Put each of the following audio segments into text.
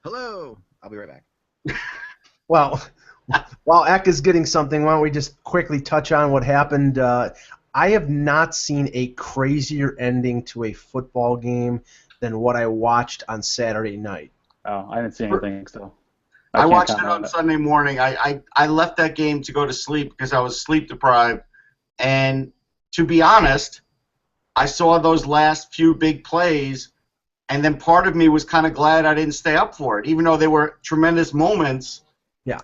Hello. I'll be right back. Well, while Eck is getting something, why don't we just quickly touch on what happened? I have not seen a crazier ending to a football game than what I watched on Saturday night. Oh, I didn't see anything, so I watched it on Sunday morning. I left that game to go to sleep because I was sleep deprived. And to be honest, I saw those last few big plays, and then part of me was kind of glad I didn't stay up for it, even though they were tremendous moments. Yeah.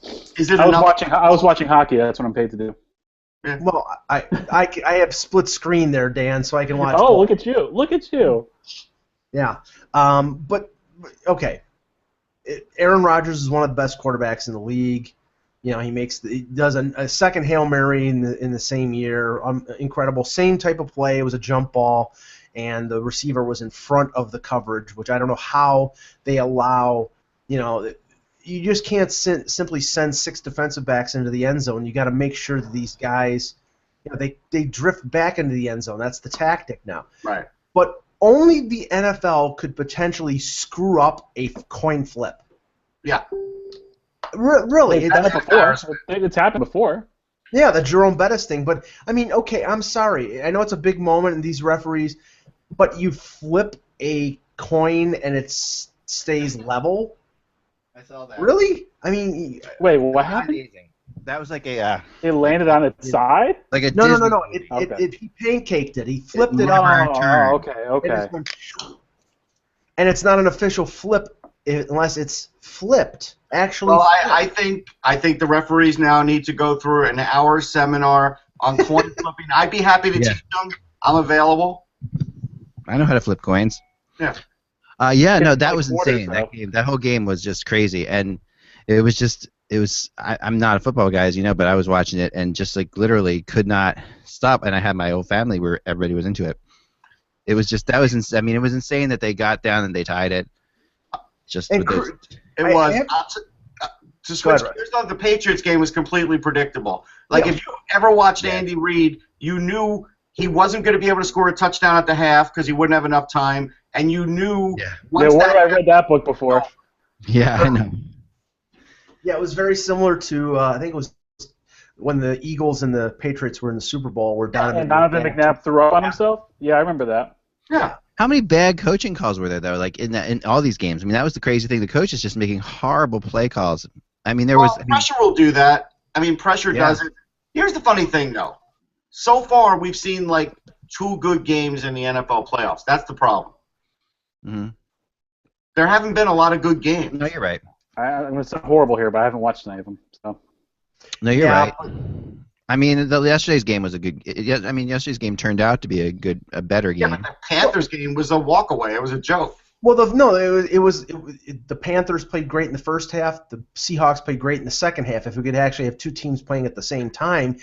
I was watching hockey. That's what I'm paid to do. Yeah. Well, I have split screen there, Dan, so I can watch. Oh, look at you! Look at you! Yeah. But okay. Aaron Rodgers is one of the best quarterbacks in the league. You know, he does a second Hail Mary in the same year. Incredible. Same type of play. It was a jump ball, and the receiver was in front of the coverage, which I don't know how they allow. You know, you just can't simply send 6 defensive backs into the end zone. You got to make sure that these guys, you know, they drift back into the end zone. That's the tactic now. Right. But only the NFL could potentially screw up a coin flip. Yeah. Really. It's happened before. Yeah, the Jerome Bettis thing. But, I mean, okay, I'm sorry. I know it's a big moment in these referees, but you flip a coin and it stays level? I saw that. Really? I mean... Wait, what happened? Amazing. That was like a... It landed on its side? Like a No. Disney He pancaked it. He flipped it never up. turned. Okay. And it's not an official flip unless it's flipped. Actually. Well, I think the referees now need to go through an hour seminar on coin flipping. I'd be happy to teach them. I'm available. I know how to flip coins. Yeah. No, that was quarters, insane. That whole game was just crazy, and it was. I'm not a football guy, as you know, but I was watching it and just like literally could not stop. And I had my whole family where everybody was into it. It was just I mean, it was insane that they got down and they tied it. To switch gears on, the Patriots game was completely predictable. Like, if you ever watched Andy Reid, you knew he wasn't going to be able to score a touchdown at the half because he wouldn't have enough time, and you knew. Yeah, where I read that book before. Yeah, I know. Yeah, it was very similar to I think it was when the Eagles and the Patriots were in the Super Bowl, where Donovan McNabb threw up on himself. Yeah, I remember that. Yeah. How many bad coaching calls were there though? Like in all these games. I mean, that was the crazy thing. The coach is just making horrible play calls. I mean, pressure will do that. I mean, pressure does it. Here's the funny thing, though. So far, we've seen like 2 good games in the NFL playoffs. That's the problem. Mm-hmm. There haven't been a lot of good games. No, you're right. I'm going to sound horrible here, but I haven't watched any of them. So. No, you're right. I mean, yesterday's game was a good. I mean, yesterday's game turned out to be a better game. Yeah, but the Panthers game was a walkaway. It was a joke. Well, the Panthers played great in the first half. The Seahawks played great in the second half. If we could actually have 2 teams playing at the same time,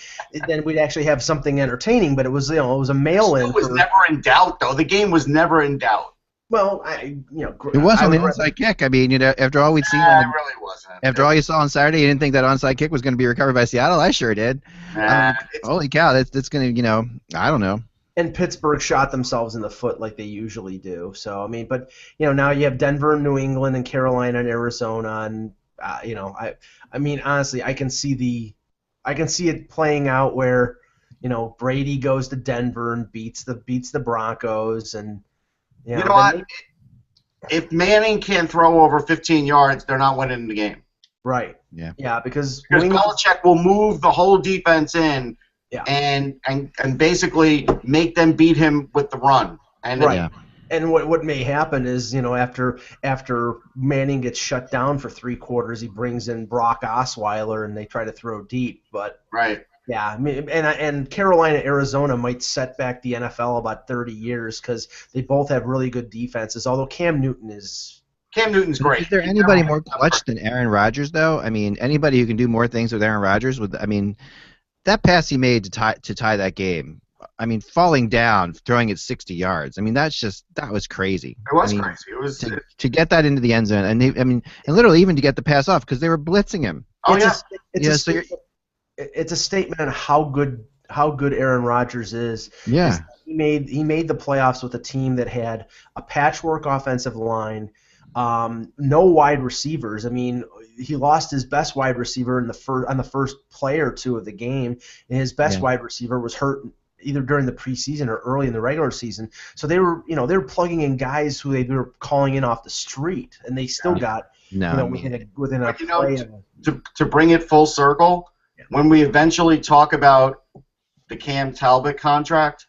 then we'd actually have something entertaining. But it was a mail-in. It was never in doubt, though. The game was never in doubt. Well, it was on the onside kick. I mean, after all we'd seen, it really wasn't. After all you saw on Saturday, you didn't think that onside kick was going to be recovered by Seattle. I sure did. Holy cow, that's going to, I don't know. And Pittsburgh shot themselves in the foot like they usually do. So I mean, but now you have Denver, and New England, and Carolina, and Arizona, and I mean, honestly, I can see it playing out where Brady goes to Denver and beats the Broncos and. You know what? If Manning can't throw over 15 yards, they're not winning the game. Right. Yeah. Yeah, because Belichick will move the whole defense in and basically make them beat him with the run. And right. And what may happen is, after Manning gets shut down for 3 quarters, he brings in Brock Osweiler and they try to throw deep. But right. Yeah, I mean, and Carolina, Arizona might set back the NFL about 30 years because they both have really good defenses. Although Cam Newton's great. Is there anybody more clutch than Aaron Rodgers, though? I mean, anybody who can do more things with Aaron Rodgers? That pass he made to tie that game. I mean, falling down, throwing it 60 yards. I mean, that was crazy. It was crazy. It was to get that into the end zone, and literally even to get the pass off because they were blitzing him. Oh it's a statement on how good Aaron Rodgers is. Yeah. He made the playoffs with a team that had a patchwork offensive line, No wide receivers. I mean, he lost his best wide receiver on the first play or two of the game, and his best wide receiver was hurt either during the preseason or early in the regular season. So they were plugging in guys who they were calling in off the street, and they still got within a play. To bring it full circle, when we eventually talk about the Cam Talbot contract,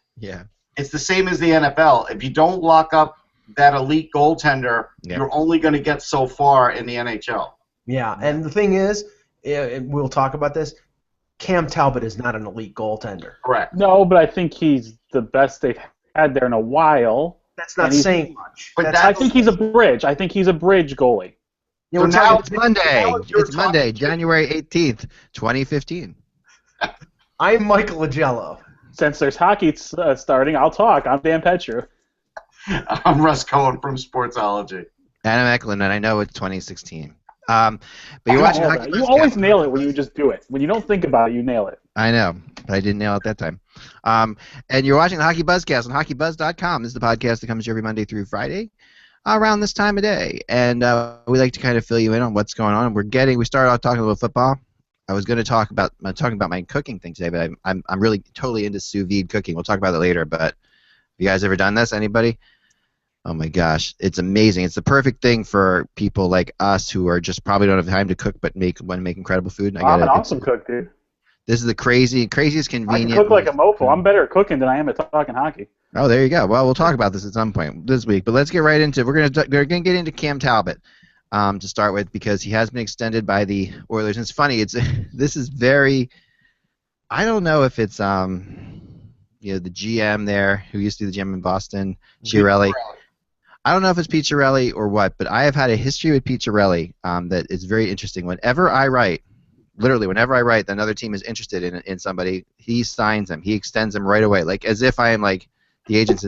it's the same as the NFL. If you don't lock up that elite goaltender, you're only going to get so far in the NHL. Yeah, and the thing is, we'll talk about this, Cam Talbot is not an elite goaltender. Correct. No, but I think he's the best they've had there in a while. That's not saying much. But I think he's a bridge. I think he's a bridge goalie. So now it's Monday. It's Monday, January 18th, 2015. I'm Michael Agello. Since there's hockey starting, I'll talk. I'm Dan Petru. I'm Russ Cohen from Sportsology. Adam Eklund, and I know it's 2016. But you're watching HockeyBuzzCast. You always nail it when you just do it. When you don't think about it, you nail it. I know, but I didn't nail it that time. And you're watching the HockeyBuzzCast on HockeyBuzz.com. This is the podcast that comes every Monday through Friday around this time of day. And we like to kind of fill you in on what's going on. We started off talking about football. I was going to talk about my cooking thing today, but I'm really totally into sous vide cooking. We'll talk about it later. But have you guys ever done this? Anybody? Oh my gosh, it's amazing. It's the perfect thing for people like us who are just probably don't have time to cook but want to make incredible food. And I'm an awesome cook, dude. This is the craziest convenient. I can cook like a mofo. I'm better at cooking than I am at talking hockey. Oh, there you go. Well, we'll talk about this at some point this week. But let's get right into it. We're gonna get into Cam Talbot to start with because he has been extended by the Oilers. And it's funny. This is very. I don't know if it's the GM there who used to be the GM in Boston, Chiarelli. I don't know if it's Pete Chiarelli or what, but I have had a history with Pete Chiarelli that is very interesting. Whenever I write that another team is interested in somebody, he signs them. He extends them right away, like as if I am like the agents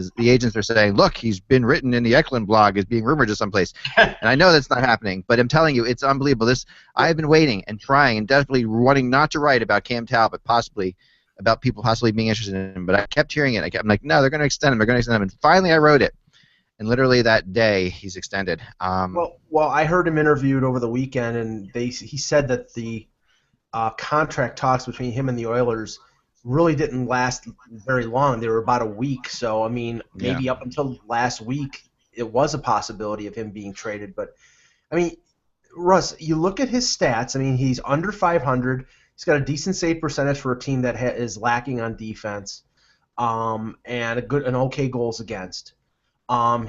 are saying, look, he's been written in the Eklund blog as being rumored to someplace. And I know that's not happening, but I'm telling you, it's unbelievable. I have been waiting and trying and desperately wanting not to write about Cam Talbot, about people possibly being interested in him, but I kept hearing it. I'm like, no, they're going to extend him. And finally I wrote it. And literally that day, he's extended. Well, I heard him interviewed over the weekend, and he said that the contract talks between him and the Oilers really didn't last very long. They were about a week. So, I mean, maybe up until last week, it was a possibility of him being traded. But, I mean, Russ, you look at his stats. I mean, he's under 500. He's got a decent save percentage for a team that is lacking on defense, and an okay goals against.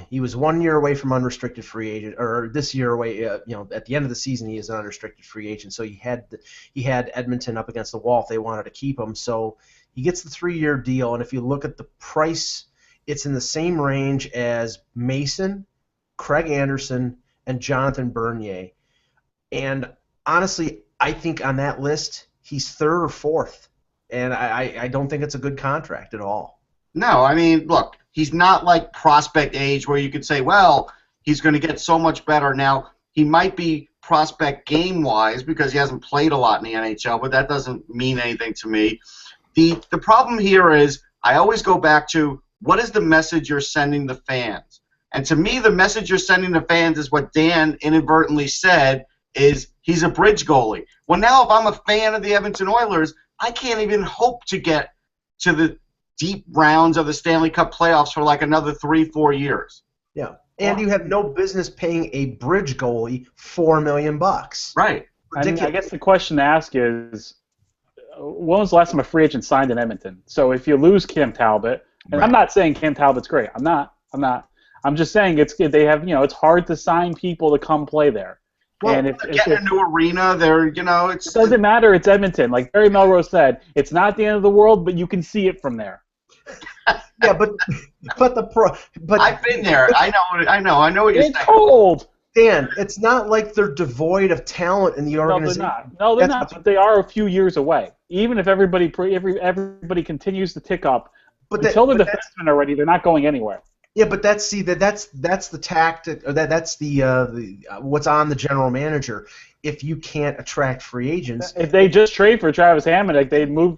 He was 1 year away from unrestricted free agent, or this year away. At the end of the season, he is an unrestricted free agent. So he had Edmonton up against the wall if they wanted to keep him. So he gets the 3-year deal, and if you look at the price, it's in the same range as Mason, Craig Anderson, and Jonathan Bernier. And honestly, I think on that list, he's third or fourth, and I don't think it's a good contract at all. No, I mean, look. He's not like prospect age where you could say, well, he's going to get so much better. Now, he might be prospect game-wise because he hasn't played a lot in the NHL, but that doesn't mean anything to me. The problem here is I always go back to what is the message you're sending the fans? And to me, the message you're sending the fans is what Dan inadvertently said is he's a bridge goalie. Well, now if I'm a fan of the Edmonton Oilers, I can't even hope to get to the deep rounds of the Stanley Cup playoffs for like another 3-4 years. Yeah, and you have no business paying a bridge goalie $4 million. Right. I guess the question to ask is, when was the last time a free agent signed in Edmonton? So if you lose Cam Talbot, and I'm not saying Cam Talbot's great. I'm not. I'm just saying it's hard to sign people to come play there. Well, and if a new arena, it doesn't matter. It's Edmonton. Like Barry Melrose said, it's not the end of the world, but you can see it from there. Yeah, but I've been there. I know what you're saying. It's cold. Dan, it's not like they're devoid of talent in the organization. No, they're not. But they are a few years away. Even if everybody continues to tick up, until the defensemen are ready, they're not going anywhere. Yeah, but that's the tactic, or that's the what's on the general manager. If you can't attract free agents, if they just trade for Travis Hammond, like they'd move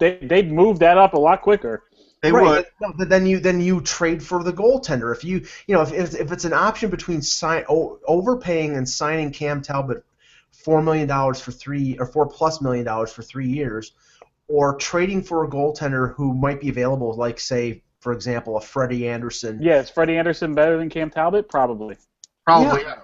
that up a lot quicker. They would. No, but then you trade for the goaltender. If it's an option between overpaying and signing Cam Talbot $4 million for $4+ million for 3 years, or trading for a goaltender who might be available, like say, for example, a Freddie Anderson. Yeah, is Freddie Anderson better than Cam Talbot? Probably. Probably. Yeah.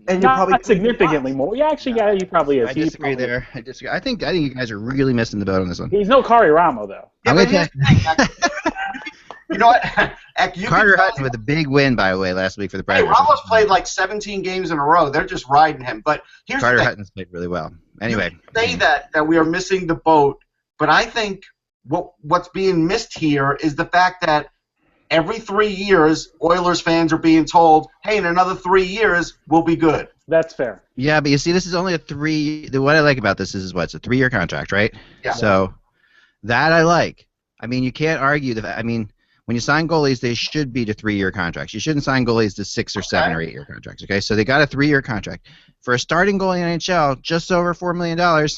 And you're probably Not significantly more. Yeah, actually, yeah, he probably is. I disagree there. I disagree. I think you guys are really missing the boat on this one. He's no Kari Ramo, though. Yeah, but here's the thing, you know what? Carter Hutton with a big win, by the way, last week for the Predators. Ramos played like 17 games in a row. They're just riding him. But here's Carter the thing. Hutton's played really well. Anyway. You say that we are missing the boat, but I think what's being missed here is the fact that every 3 years, Oilers fans are being told, hey, in another 3 years, we'll be good. That's fair. Yeah, but you see, this is only what I like about this is it's a 3-year contract, right? Yeah. So that I like. I mean, you can't argue that. I mean, when you sign goalies, they should be to 3-year contracts. You shouldn't sign goalies to 6 or 7 or 8-year contracts. Okay, so they got a 3-year contract for a starting goalie in NHL. Just over $4 million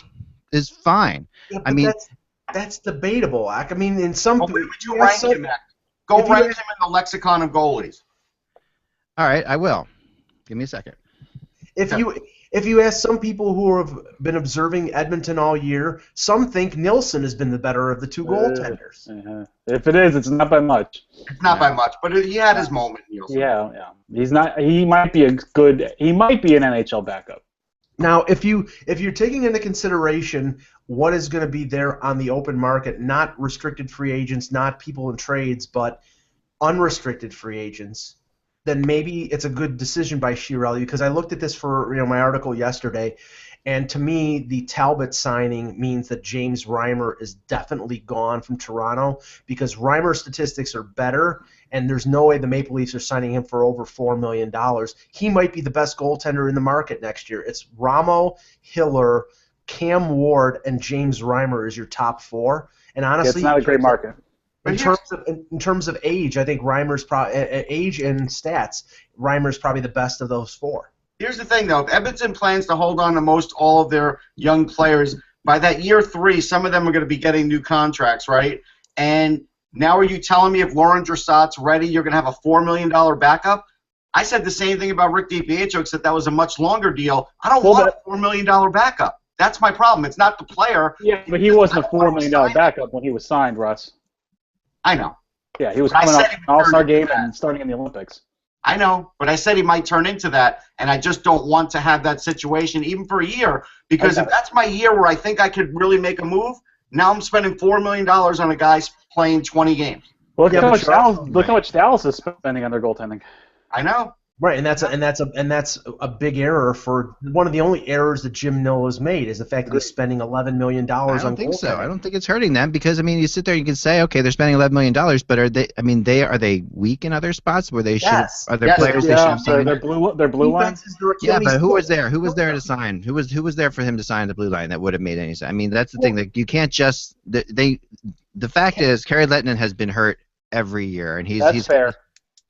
is fine. Yeah, I mean, that's debatable. I mean, in some. Where would you rank him at? Go rank him in the lexicon of goalies. All right, I will. Give me a second. If you ask some people who have been observing Edmonton all year, some think Nilsson has been the better of the two goaltenders. If it is, it's not by much. It's not by much, but he had his moment, Nielsen. Yeah. He's not. He might be He might be an NHL backup. Now, if you're taking into consideration what is going to be there on the open market, not restricted free agents, not people in trades, but unrestricted free agents, then maybe it's a good decision by Chiarelli, because I looked at this for my article yesterday, and to me, the Talbot signing means that James Reimer is definitely gone from Toronto, because Reimer's statistics are better, and there's no way the Maple Leafs are signing him for over $4 million. He might be the best goaltender in the market next year. It's Ramo, Hiller, Cam Ward, and James Reimer is your top 4. And honestly, it's not a great market. In terms of age, I think Reimer's age and stats, Reimer's probably the best of those 4. Here's the thing, though. If Edmonton plans to hold on to most all of their young players, by that year 3, some of them are going to be getting new contracts, right? And now are you telling me if Lauren Dressat's ready, you're going to have a $4 million backup? I said the same thing about Rick DiPietro, except that was a much longer deal. I don't want a $4 million backup. That's my problem. It's not the player. Yeah, but he wasn't a $4 million backup when he was signed, Russ. I know. Yeah, he was coming off an All-Star game and starting in the Olympics. I know, but I said he might turn into that, and I just don't want to have that situation even for a year, because if that's my year where I think I could really make a move, now I'm spending $4 million on a guy playing 20 games. Well, look how much Dallas is spending on their goaltending. I know. Right, and that's a big error. For one of the only errors that Jim Nill has made is the fact that he's spending $11 million on goaltending. I don't think so. I don't think it's hurting them, because I mean, you sit there and you can say, okay, they're spending $11 million, but are they? I mean, are they weak in other spots where they should? Are there players they should have signed? Their blue line. Yeah, but who was there? Who was there to sign? Who was there for him to sign the blue line that would have made any sense? I mean, that's the thing, that you can't just The fact is, Kari Lehtinen has been hurt every year, and he's fair.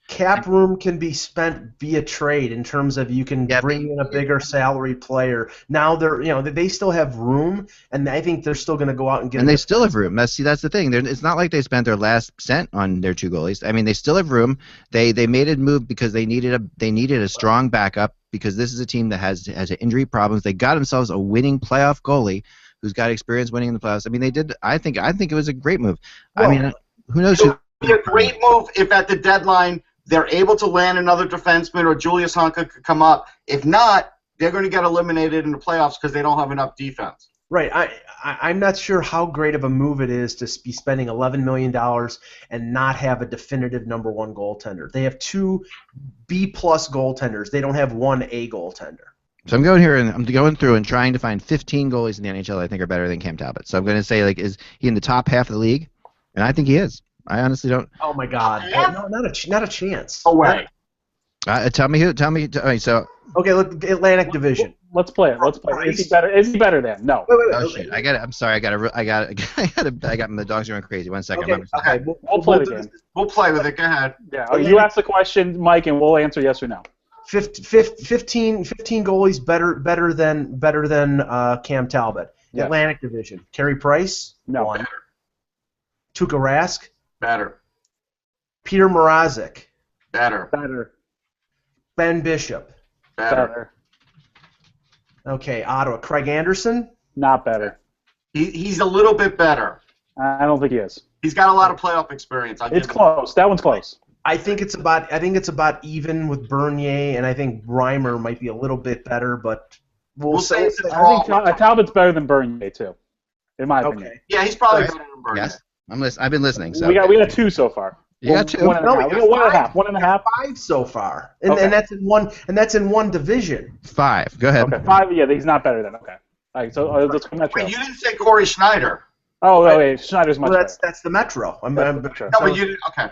Cap room can be spent via trade in terms of you can bring in a bigger salary player. Now they still have room, and I think they're still going to go out and get. And they still have room. That's the thing. It's not like they spent their last cent on their 2 goalies. I mean, they still have room. They made a move because they needed a strong backup, because this is a team that has injury problems. They got themselves a winning playoff goalie who's got experience winning in the playoffs. I mean, they did. I think it was a great move. Well, I mean, who knows? It would be a great move if at the deadline they're able to land another defenseman, or Julius Honka could come up. If not, they're going to get eliminated in the playoffs because they don't have enough defense. Right. I'm not sure how great of a move it is to be spending $11 million and not have a definitive number 1 goaltender. They have 2 B-plus goaltenders. They don't have 1 A goaltender. So I'm going through and trying to find 15 goalies in the NHL I think are better than Cam Talbot. So I'm going to say, is he in the top half of the league? And I think he is. I honestly don't. Oh my God! No, not a chance. Oh way. Tell me. So. Okay, look, Atlantic Division. Let's play it. Is he better? Is he better than? No. Wait, oh shit! I'm sorry. I got the dogs are going crazy. 1 second. Okay. We'll play the game. We'll play with it. Go ahead. Yeah. You ask the question, Mike, and we'll answer yes or no. 15 goalies better than Cam Talbot. Yes. Atlantic Division. Carey Price. No. 1. Tuukka Rask. Better. Peter Mrazek. Better. Better. Ben Bishop. Better. Okay, Ottawa. Craig Anderson. Not better. He's a little bit better. I don't think he is. He's got a lot of playoff experience. It's close. That one's close. I think it's about even with Bernier, and I think Reimer might be a little bit better, but We'll say it's a I draw. think Talbot's better than Bernier too, in my opinion. okay. Yeah, he's probably Yes. better than Bernier. Yes, I've been listening. So We got 2 so far. You got 2. One and a No, half. we We got got 1.5. five. 1.5. 5 so far, Okay. and that's in one division. 5. Go ahead. Okay, 5. Yeah, he's not better than. Okay. All right, so let's go Metro. Wait, you didn't say Corey Schneider. Oh, wait, Schneider's much Well, better. that's the Metro. Metro. No, but you didn't. Okay.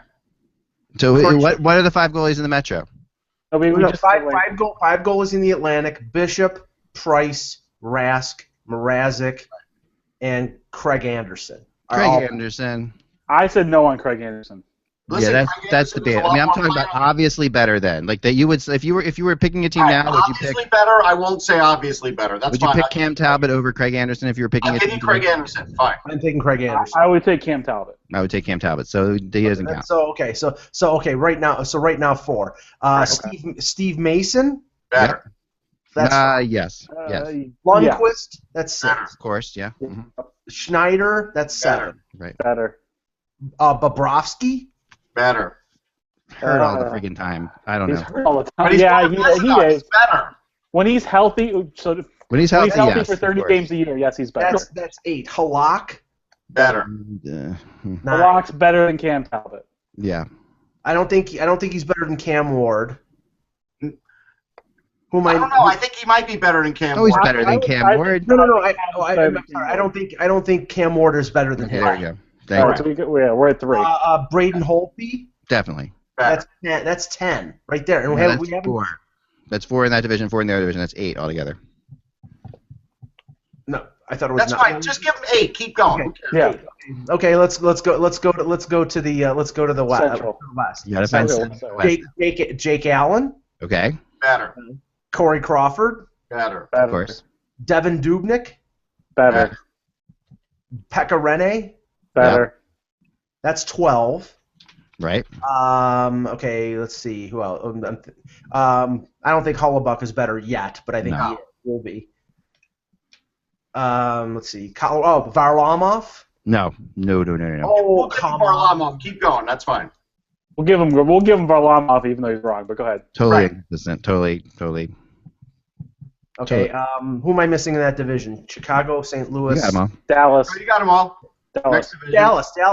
So Correct. what are the 5 goalies in the Metro? No, we We got just five goalies in the Atlantic: Bishop, Price, Rask, Mrazek, and Craig Anderson. Are Craig all- Anderson. I said no on Craig Anderson. Listen, Yeah, Craig that's Anderson the is a bit. I lot mean, I'm more talking about playoff- obviously better than. Like that you would if you were picking a team All right, now, would you obviously pick better. I won't say obviously better. That's would you fine. pick Cam Talbot over Craig Anderson if you were picking I'm a taking team? Craig Anderson. Fine. I'm taking Craig Anderson. I would take Cam Talbot. I would take Cam Talbot. So he doesn't count. So okay, right now 4. Steve Mason. Better. That's Yes. Yes. Lundqvist. That's 6. Better. Of course, yeah. Mhm. Schneider. That's 7. Right. Better. Bobrovsky. Better. Hurt all the freaking time. I don't He's know. hurt all the But time. he's Yeah, not best he enough. is. He's better. When he's healthy, so When he's when healthy, he's healthy yes, for of 30 course. games a year, yes, he's better. That's 8. Halak. Better. 9. Halak's better than Cam Talbot. Yeah. I don't think he's better than Cam Ward. Who am I don't know. I think he might be better than Cam. Oh, he's Ward. better than Cam Ward. No. Better than Cam I don't think Cam Ward is better than Okay, him. there you go. All Thank right, you. so we're at 3. Braden Holtby. Definitely. Better. That's 10 right there. And No, we that's haven't. 4. That's 4 in that division, 4 in the other division. That's 8 altogether. No, I thought it was. That's 9. fine. Just give him 8. Keep going. Yeah. Okay, let's go to the west. Central. West. You got to find Central. Central West. Jake Allen, Okay, Better. Corey Crawford, Better. Better. of course. Devin Dubnyk, Better. Pekka Rinne. Better. That's 12. Right. Okay, let's see who else. I don't think Hollebuck is better yet, but I think No. he will be. Let's see. Varlamov. No. Oh, We'll give come him on. Varlamov. Keep going. That's fine. We'll give him Varlamov even though he's wrong. But go ahead. Totally Right. inconsistent. Totally. Okay, who am I missing in that division? Chicago, St. Louis, You got 'em all. Dallas. So you got them all. Dallas. Next division. Dallas. No.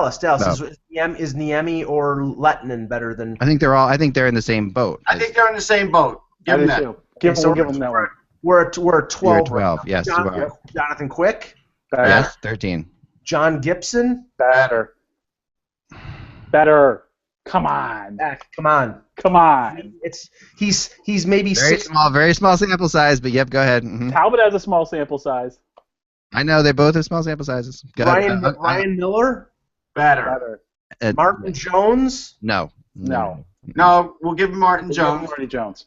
Is Niemi or Lettinen better than? I think they're in the same boat. I think they're in the same boat. Give I them do that. too. We'll give him that one. We're at 12. You're 12. Yes, you are. Jonathan Quick, Better. Yes, 13. John Gibson. Better. Better. Come on. Come on. Come on. He's maybe Very 6. very small sample size, but yep, go ahead. Mhm. Talbot has a small sample size. I know they both have small sample sizes. Go ahead. Ryan Miller, Better. Better. Martin Jones. No. No. No, we'll give him Martin Jones. Marty Jones.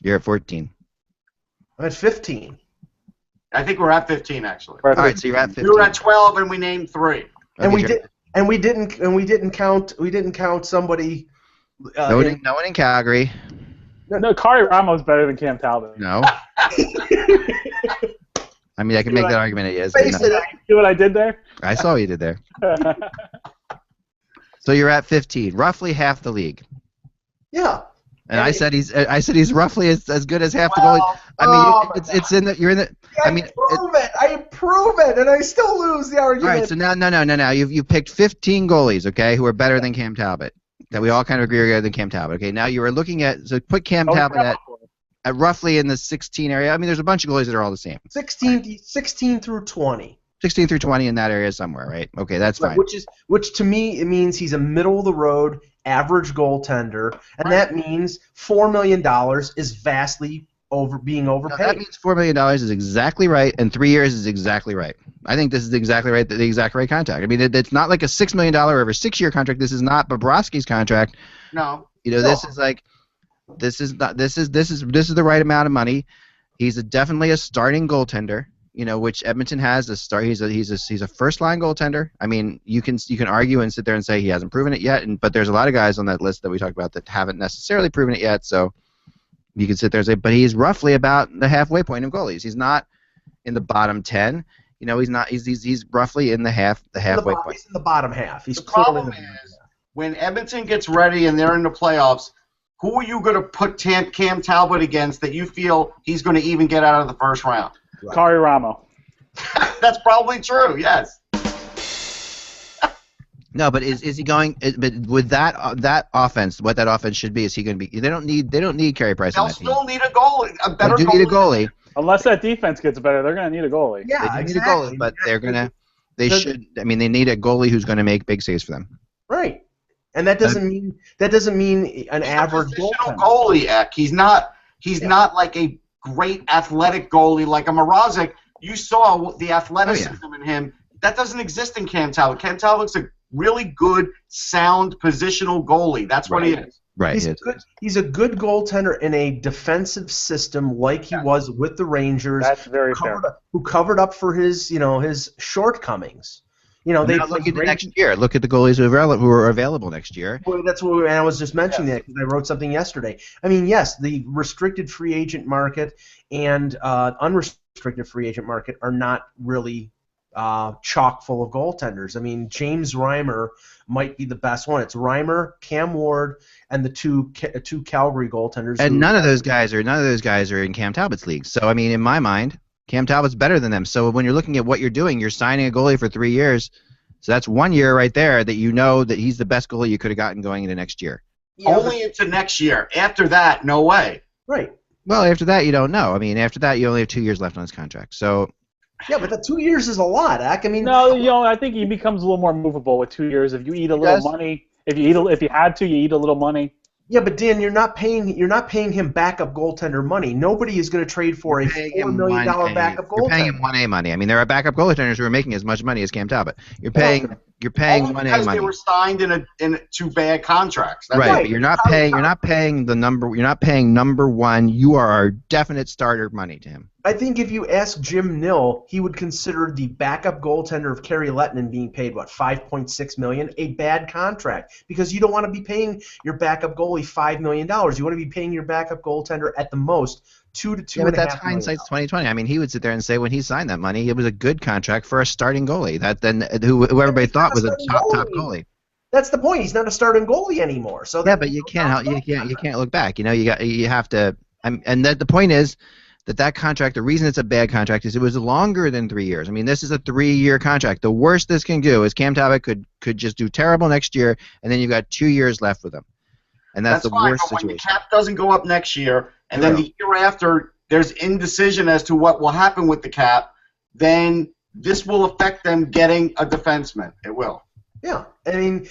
You're at 14. I'm at 15. I think we're at 15 actually. All All right, so you're at 15. We were at 12 and we named 3. And Okay, we sure. didn't count somebody. No one in Calgary. No, Kari Ramos better than Cam Talbot. No. I mean, I can make that argument. He is. Face No. it. See what I did there? I saw what you did there. So you're at 15, roughly half the league. Yeah. And I said he's roughly as good as half the goalie. I mean, it's in the you're in the. I mean, I prove it, and I still lose the all argument. right. So now you picked 15 goalies, okay, who are better than Cam Talbot. That we all kind of agree are better than Cam Talbot. Okay, now you are looking at put Cam Talbot at roughly in the 16 area. I mean, there's a bunch of goalies that are all the same. 16 through 20. 16 through 20 in that area somewhere, right? Okay, that's fine. Which to me it means he's a middle of the road average goaltender, and that means $4 million is vastly being overpaid. No, that means $4 million is exactly right, and 3 years is exactly right. I think this is exactly right, the exact right contract. I mean, it's not like a $6 million over 6-year contract. This is not Bobrovsky's contract. No. This is like, this is the right amount of money. He's definitely a starting goaltender. which Edmonton has a star. He's a first line goaltender. I mean, you can argue and sit there and say he hasn't proven it yet, but there's a lot of guys on that list that we talked about that haven't necessarily proven it yet. So you can sit there and say, but he's roughly about the halfway point of goalies. He's not in the bottom 10. He's not. He's roughly in the halfway point. He's in the bottom half. He's the clearly problem is when Edmonton gets ready and they're in the playoffs. Who are you going to put Cam Talbot against that you feel he's going to even get out of the first round? Right. Kari Ramo. That's probably true. Yes. No, but is he going? But with that offense, what that offense should be, is he going to be? They don't need Carey Price. They'll still need a goalie, a better. They do need a goalie. Unless that defense gets better, they're going to need a goalie. Yeah, they exactly. need a goalie, but they should. I mean, they need a goalie who's going to make big saves for them. Right. And that doesn't mean an average goalie. Eck. He's not not like a great athletic goalie like a Mrazek. You saw the athleticism in him. That doesn't exist in Cam Talbot. Cam Talbot's a really good, sound, positional goalie. That's what he is. Right. He's a good goaltender in a defensive system like he was with the Rangers. That's very fair. Who covered up for his shortcomings. Look at the next year. Look at the goalies who are available next year. Well, that's what I was just mentioning that because I wrote something yesterday. I mean, yes, the restricted free agent market and unrestricted free agent market are not really chock full of goaltenders. I mean, James Reimer might be the best one. It's Reimer, Cam Ward, and the two Calgary goaltenders. And none of those guys are in Cam Talbot's league. So I mean, in my mind, Cam Talbot's better than them. So when you're looking at what you're doing, you're signing a goalie for 3 years. So that's 1 year right there that you know that he's the best goalie you could have gotten going into next year. Yeah, Only into next year. After that, no way. Right. Well, after that, you don't know. I mean, after that, you only have 2 years left on his contract. So. Yeah, but the 2 years is a lot, Ak. I mean. No, I think he becomes a little more movable with 2 years. If you eat a little money, if you had to, you eat a little money. Yeah, but Dan, you're not paying him backup goaltender money. Nobody is going to trade for a $4 million backup goaltender. You're paying him 1A money. I mean, there are backup goaltenders who are making as much money as Cam Talbot. You're paying 1A money. Because they were signed in 2 bad contracts. That's right, but you're not paying number one. You are our definite starter money to him. I think if you ask Jim Nill, he would consider the backup goaltender of Kerry Lettinen being paid $5.6 million a bad contract because you don't want to be paying your backup goalie $5 million. You want to be paying your backup goaltender at the most $2 to $2.5 million. Yeah, but that's hindsight's 2020. I mean, he would sit there and say when he signed that money, it was a good contract for a starting goalie. Who everybody thought was a top goalie. That's the point. He's not a starting goalie anymore. So yeah, but you can't look back. You have to. And the point is. That contract, the reason it's a bad contract is it was longer than 3 years. I mean, this is a 3-year contract. The worst this can do is Cam Talbot could just do terrible next year, and then you've got 2 years left with him. And that's the worst situation. When the cap doesn't go up next year, and then the year after there's indecision as to what will happen with the cap, then this will affect them getting a defenseman. It will. Yeah, I mean,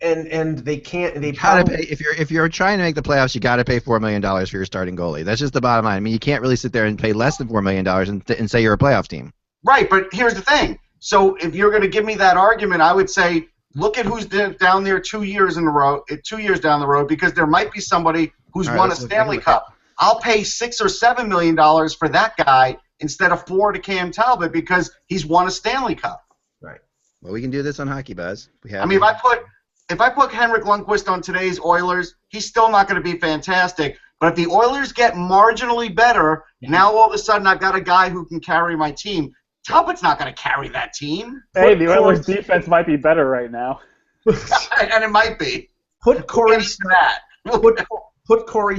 and they can't. They gotta pay if you're trying to make the playoffs. You got to pay $4 million for your starting goalie. That's just the bottom line. I mean, you can't really sit there and pay less than $4 million and say you're a playoff team. Right, but here's the thing. So if you're going to give me that argument, I would say look at who's down there 2 years in a row, 2 years down the road, because there might be somebody who's won a Stanley Cup. I'll pay $6 or $7 million for that guy instead of $4 to Cam Talbot because he's won a Stanley Cup. Well, we can do this on Hockey Buzz. I mean, if I put Henrik Lundqvist on today's Oilers, he's still not going to be fantastic. But if the Oilers get marginally better, now all of a sudden I've got a guy who can carry my team. Talbot's not going to carry that team. Hey, the Oilers' defense might be better right now. And it might be. Put Corey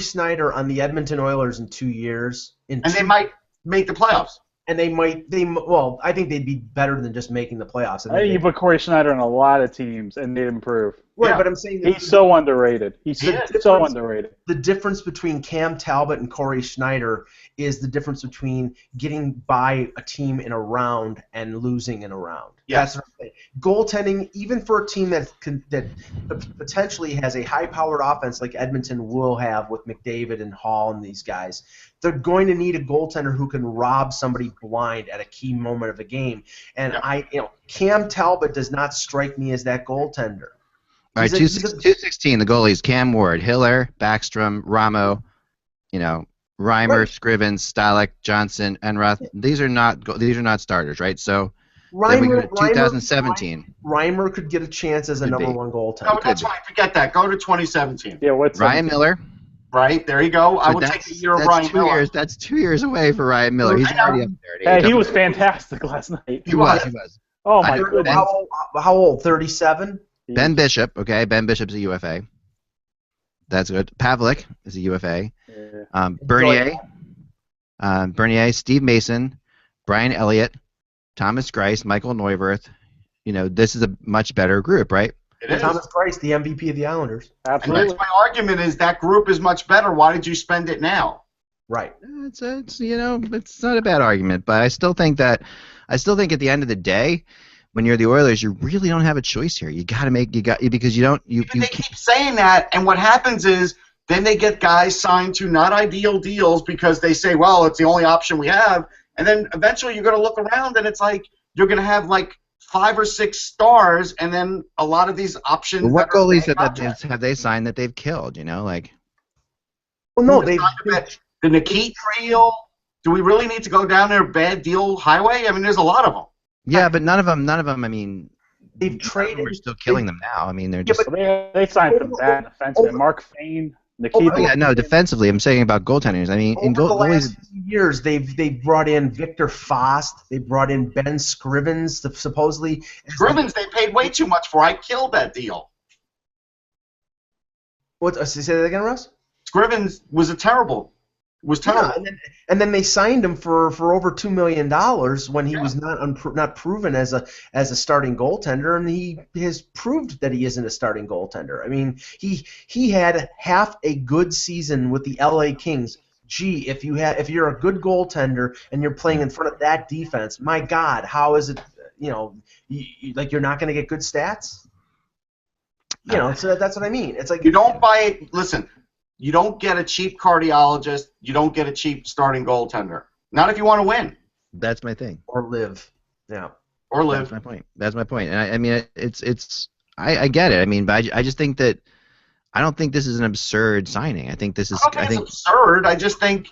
Snyder on the Edmonton Oilers in 2 years. And they might make the playoffs. And I think they'd be better than just making the playoffs. I think you put Corey Schneider on a lot of teams and they'd improve. Right, but I'm saying he's so underrated. He's so underrated. The difference between Cam Talbot and Corey Schneider is the difference between getting by a team in a round and losing in a round. Yes. That's what I'm saying. Goaltending, even for a team that potentially has a high-powered offense like Edmonton will have with McDavid and Hall and these guys, they're going to need a goaltender who can rob somebody blind at a key moment of a game. And Cam Talbot does not strike me as that goaltender. All right, 216, the goalies, Cam Ward, Hiller, Backstrom, Ramo, Reimer, Right. Scrivens, Staal, Johnson, Enroth. These are not starters, right? So then we go to 2017. Reimer could get a chance as a Could number be. one No, goaltender. that's fine. Forget that. Go to 2017. Yeah, what's Ryan Miller. Right? There you go. I So will take that's the year of that's Ryan 2 Miller. years. That's 2 years away for Ryan Miller. He's I know. already up there. At Hey, age. he was fantastic last night. He was. Oh I my know, goodness. How old? 37. Ben Bishop. Okay, Ben Bishop's a UFA. That's good. Pavlik is a UFA. Yeah. Bernier, Steve Mason, Brian Elliott, Thomas Grice, Michael Neuwirth. This is a much better group, right? It is. Thomas Price, the MVP of the Islanders. And Absolutely. that's my argument is that group is much better. Why did you spend it now? Right. It's not a bad argument, but I still think at the end of the day, when you're the Oilers, you really don't have a choice here. Because you don't But they keep saying that, and what happens is then they get guys signed to not ideal deals because they say, well, it's the only option we have, and then eventually you're going to look around and it's like you're going to have like 5 or 6 stars, and then a lot of these options. What that are goalies paying contracts. have they signed that they've killed? Well, no, The Nikit deal. Do we really need to go down their bad deal highway? I mean, there's a lot of them. Yeah, but none of them. I mean, they've traded. We're still killing them now. I mean, they're just. They signed some bad defensemen. Mark Fane, Nikita. Oh, yeah, no, defensively, I'm saying about goaltenders. I mean, in Over the goalies. last few years, they've brought in Victor Fost. They brought in Ben Scrivens, supposedly. Scrivens, they paid way too much for. I killed that deal. What? Say that again, Russ? Scrivens was terrible. Yeah, and then they signed him for over $2 million when he was not proven as a starting goaltender, and he has proved that he isn't a starting goaltender. I mean, he had half a good season with the LA Kings. Gee, if you're a good goaltender and you're playing in front of that defense, my God, how is it? You're not going to get good stats. So that's what I mean. It's like you don't buy. Listen. You don't get a cheap cardiologist. You don't get a cheap starting goaltender. Not if you want to win. That's my thing. Or live. Yeah. Or live. That's my point. And I mean, I get it. I mean, but I just think that I don't think this is an absurd signing. I think this is. I think it's absurd. I just think,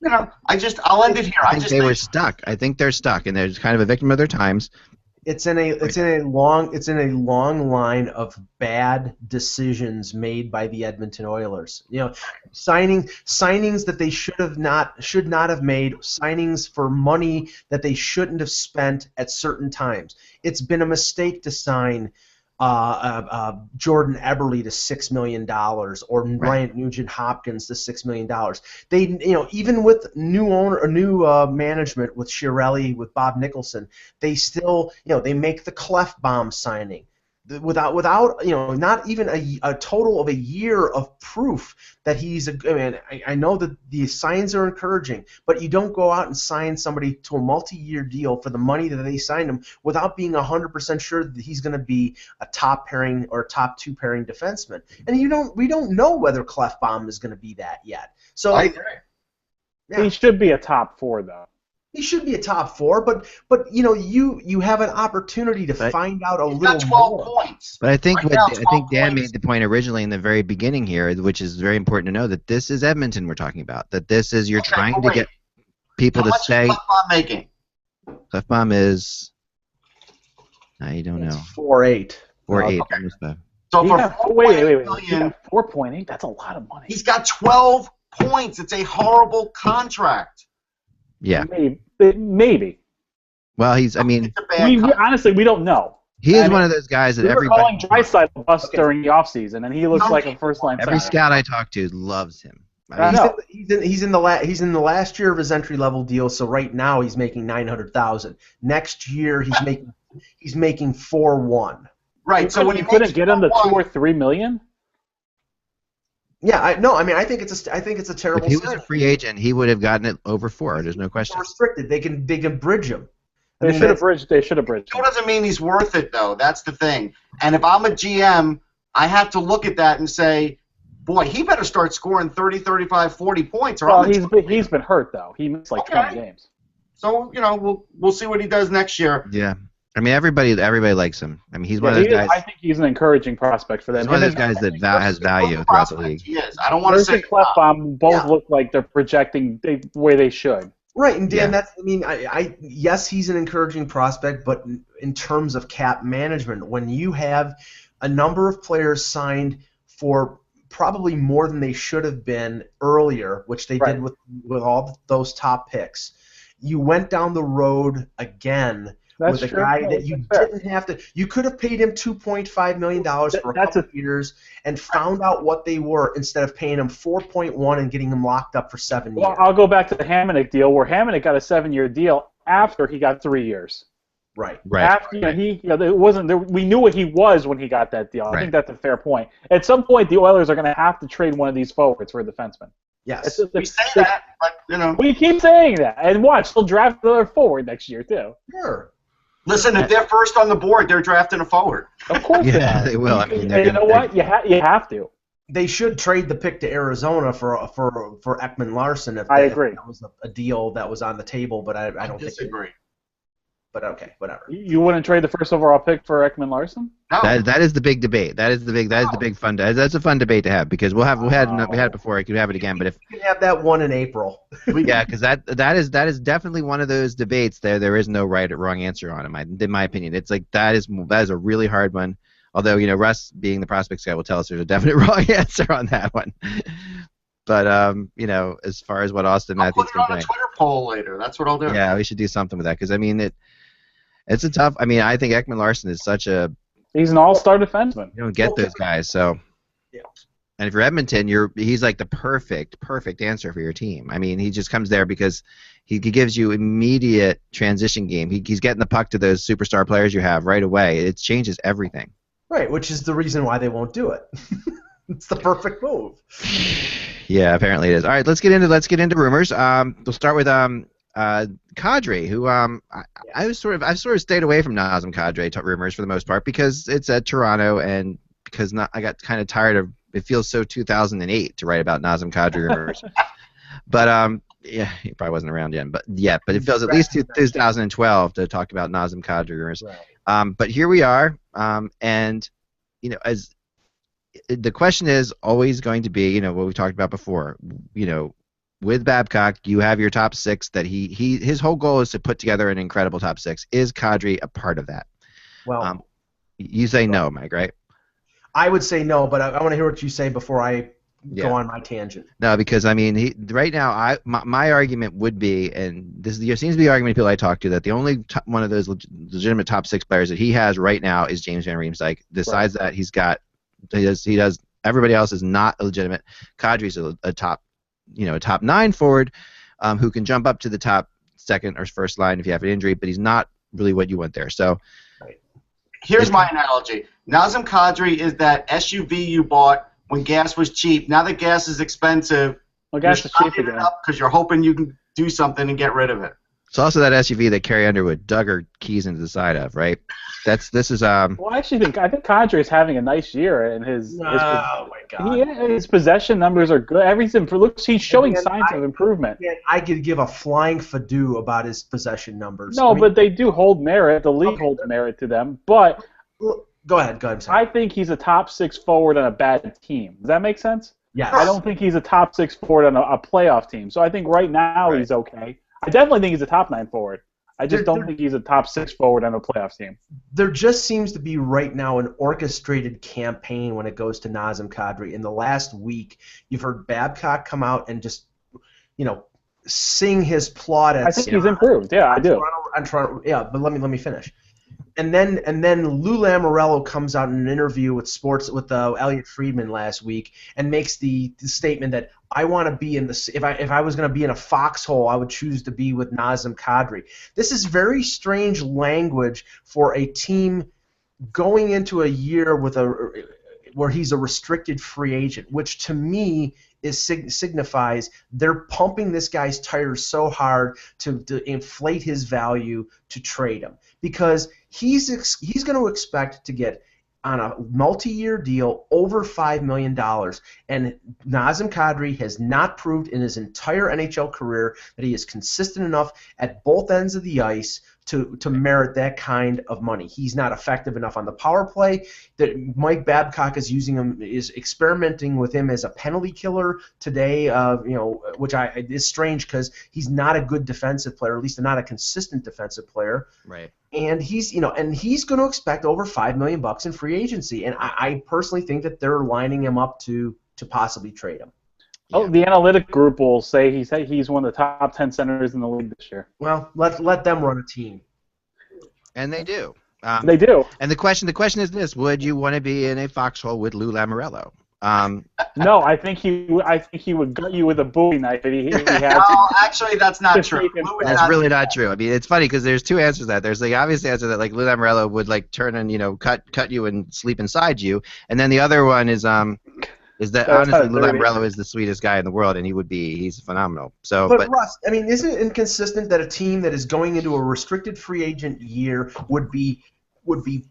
I'll end it here. I think they were stuck. I think they're stuck, and they're just kind of a victim of their times. It's in a long line of bad decisions made by the Edmonton Oilers. Signings that they should not have made, signings for money that they shouldn't have spent at certain times. It's been a mistake to sign Jordan Eberle to $6 million or Bryant Nugent-Hopkins to $6 million. They, even with new management with Chiarelli, with Bob Nicholson, they still, they make the Clefbaum signing without not even a total of a year of proof that he's a. I mean, I know that the signs are encouraging, but you don't go out and sign somebody to a multi-year deal for the money that they signed him without being 100% sure that he's going to be a top pairing or top 2 pairing defenseman. And we don't know whether Clefbaum is going to be that yet. So I agree. He should be a top 4 though. He should be a top 4, but you have an opportunity to find out a little more. He's got 12 points. But I think Right now, I think Dan points. made the point originally in the very beginning here, which is very important to know, that this is Edmonton we're talking about. That this is you're trying to get people to say. How much is Clefbaum making? Clefbaum is. I don't know. 4.8. 4.8. Okay. So for wait. million, 4.8. That's a lot of money. he's got 12 points. It's a horrible contract. Yeah. Maybe. Well, he's. I mean, It's a bad contract. Honestly, we don't know. he is one of those guys that We were everybody. calling Draisaitl bust during the offseason, and he looks like a first-line Every center. scout I talk to loves him. I know. He's in the last year of his entry level deal. So right now he's making $900,000. Next year he's making 4.1. Right. So when you couldn't get him to 2 or 3 million. Yeah, I think it's a terrible. If he was a signing. free agent, he would have gotten it over 4. There's no question. Restricted. They can bridge him. They should have bridged. It doesn't mean he's worth it, though. That's the thing. And if I'm a GM, I have to look at that and say, boy, he better start scoring 30, 35, 40 points. Or Well, I'm he's been hurt though. He missed like 20 games. So we'll see what he does next year. Yeah. I mean, everybody likes him. I mean, he's one of those guys. I think he's an encouraging prospect for them. He's one of those guys that has value throughout the league. He is. I don't want to say Clefbaum both look like they're projecting the way they should. Right, and Dan, yes, he's an encouraging prospect, but in terms of cap management, when you have a number of players signed for probably more than they should have been earlier, which they did with all those top picks, you went down the road again with a guy that you didn't have to. You could have paid him $2.5 million for a couple of years and found out what they were instead of paying him $4.1 and getting him locked up for 7 years. Well, I'll go back to the Hamonic deal, where Hamonic got a 7-year deal after he got 3 years. Right. After it wasn't there, we knew what he was when he got that deal. I think that's a fair point. At some point, the Oilers are going to have to trade one of these forwards for a defenseman. Yes. We say that, but we keep saying that, and watch, they'll draft another forward next year too. Sure. Listen, if they're first on the board, they're drafting a forward. Of course, they will. I mean, and you know what? You have to. They should trade the pick to Arizona for Ekman Larson if I agree. That was a deal that was on the table, but I don't disagree. But okay, whatever. You wouldn't trade the first overall pick for Ekman Larson? No. That is the big debate. That is the big fun. That's a fun debate to have because we had it before. I could have it again, but if we can have that one in April. Yeah, because that is definitely one of those debates. There is no right or wrong answer on it. In my opinion, it's like that is a really hard one. Although Russ being the prospects guy will tell us there's a definite wrong answer on that one. But as far as what Austin Matthews can put it on a Twitter poll later. That's what I'll do. Yeah, we should do something with that because I mean it's a tough. I mean, I think Ekman Larson is such a. He's an all-star defenseman. You don't get those guys, so. Yeah. And if you're Edmonton, he's like the perfect answer for your team. I mean, he just comes there because he gives you immediate transition game. He's getting the puck to those superstar players you have right away. It changes everything. Right, which is the reason why they won't do it. It's the perfect move. Yeah, apparently it is. All right, let's get into rumors. We'll start with Kadri, who I've sort of stayed away from Nazem Kadri rumors for the most part because it's at Toronto and because I got kind of tired of it. Feels so 2008 to write about Nazem Kadri rumors. But yeah, he probably wasn't around yet. But it feels at least 2012 to talk about Nazem Kadri rumors. Right. But here we are, and as the question is always going to be, what we talked about before, with Babcock, you have your top six that his whole goal is to put together an incredible top six. Is Kadri a part of that? Well, you say no, Mike, right? I would say no, but I want to hear what you say before I go on my tangent. No, because I mean, right now, my argument would be, and there seems to be the argument of people I talk to that the only one of those legitimate top six players that he has right now is James Van Riemsdyk. Besides that, he does. Everybody else is not illegitimate. Kadri's a top. A top 9 forward who can jump up to the top second or first line if you have an injury, but he's not really what you want there. So, here's my analogy: Nazem Kadri is that SUV you bought when gas was cheap. Now that gas is expensive, gas is cheap again because you're hoping you can do something and get rid of it. It's also that SUV that Carrie Underwood dug her keys into the side of, right? This is Well, I think Kadri is having a nice year, and his possession numbers are good. Everything he's showing signs of improvement. I could give a flying fadoo about his possession numbers. No, but they do hold merit. The league holds merit to them. But go ahead. I think he's a top 6 forward on a bad team. Does that make sense? Yes. I don't think he's a top 6 forward on a playoff team. So I think right now he's okay. I definitely think he's a top 9 forward. I just don't think he's a top 6 forward on a playoff team. There just seems to be right now an orchestrated campaign when it goes to Nazem Kadri. In the last week, you've heard Babcock come out and just, sing his plaudits. I think he's improved. Yeah, I do. But let me finish. And then Lou Lamoriello comes out in an interview with Elliot Friedman last week and makes the statement that I want to be in the if I was going to be in a foxhole, I would choose to be with Nazem Kadri. This is very strange language for a team going into a year where he's a restricted free agent, which to me signifies they're pumping this guy's tires so hard to inflate his value to trade him because he's going to expect to get on a multi-year deal over $5 million, and Nazem Kadri has not proved in his entire NHL career that he is consistent enough at both ends of the ice to merit that kind of money. He's not effective enough on the power play. That Mike Babcock is using him, is experimenting with him as a penalty killer today. Which is strange because he's not a good defensive player, at least not a consistent defensive player. Right. And he's going to expect over $5 million in free agency. And I personally think that they're lining him up to possibly trade him. Oh, the analytic group will say he's one of the top 10 centers in the league this year. Well, let them run a team. And they do. They do. And the question is this: would you want to be in a foxhole with Lou Lamoriello? No, I think he would gut you with a Bowie knife if he had. No, actually, that's not true. That's really not true. I mean, it's funny because there's two answers to that. There's the obvious answer that like Lou Lamoriello would like turn and cut you and sleep inside you, and then the other one is that honestly Lou Lamoriello is the sweetest guy in the world, and he's phenomenal. So, but Russ, I mean, isn't it inconsistent that a team that is going into a restricted free agent year would be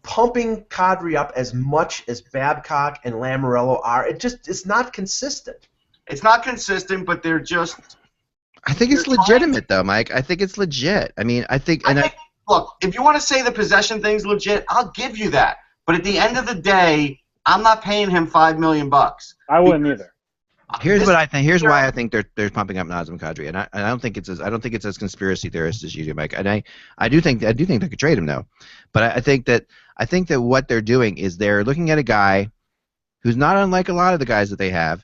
pumping Kadri up as much as Babcock and Lamoriello are? It's not consistent. It's not consistent, but they're just. I think it's legitimate though, Mike. I think it's legit. I mean, look, if you want to say the possession thing's legit, I'll give you that. But at the end of the day, I'm not paying him $5 million. I wouldn't either. Here's what I think. Here's why I think they're pumping up Nazem Kadri, and I don't think it's as conspiracy theorist as you do, Mike. And I do think they could trade him though, but I think that what they're doing is they're looking at a guy who's not unlike a lot of the guys that they have,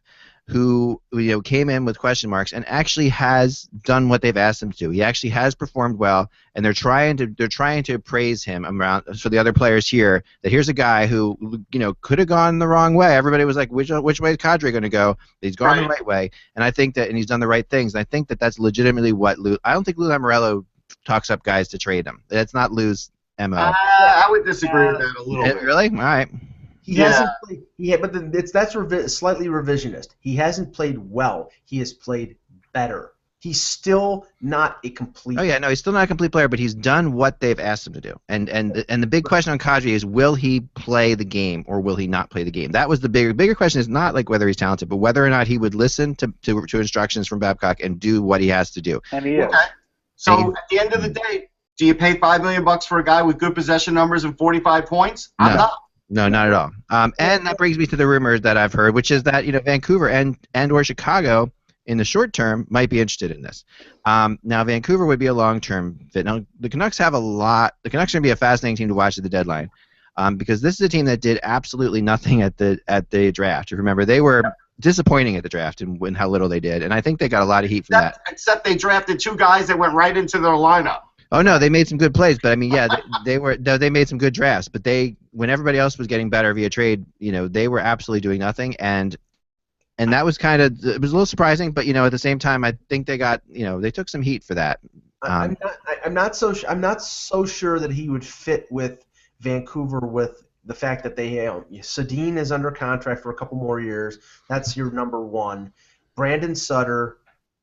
who came in with question marks and actually has done what they've asked him to do. He actually has performed well, and they're trying to praise him around for the other players here. That here's a guy who could have gone the wrong way. Everybody was like, which way is Kadri going to go? He's gone the right way, and I think that, and he's done the right things. And I think that that's legitimately what Lou. I don't think Lou Lamoriello talks up guys to trade him. That's not Lou's MO. I would disagree with that a little bit. Really? All right. He hasn't played, but that's slightly revisionist. He hasn't played well. He has played better. He's still not a complete. Oh yeah, no, he's still not a complete player, but he's done what they've asked him to do. And the big question on Kadri is, will he play the game or will he not play the game? That was the bigger question. Is not like whether he's talented, but whether or not he would listen to instructions from Babcock and do what he has to do. And he is. Okay. So at the end of the day, do you pay $5 million for a guy with good possession numbers and 45 points? No. I'm not. No, not at all. And that brings me to the rumors that I've heard, which is that Vancouver and or Chicago in the short term might be interested in this. Now Vancouver would be a long-term fit. Now the Canucks have a lot. The Canucks are going to be a fascinating team to watch at the deadline, because this is a team that did absolutely nothing at the draft. You remember they were disappointing at the draft and how little they did, and I think they got a lot of heat from that. Except they drafted two guys that went right into their lineup. Oh no, they made some good plays, but I mean, yeah, they made some good drafts. But when everybody else was getting better via trade, they were absolutely doing nothing, and that was it was a little surprising. But at the same time, I think they got they took some heat for that. I'm not so sure that he would fit with Vancouver with the fact that they Sedin is under contract for a couple more years. That's your number one. Brandon Sutter.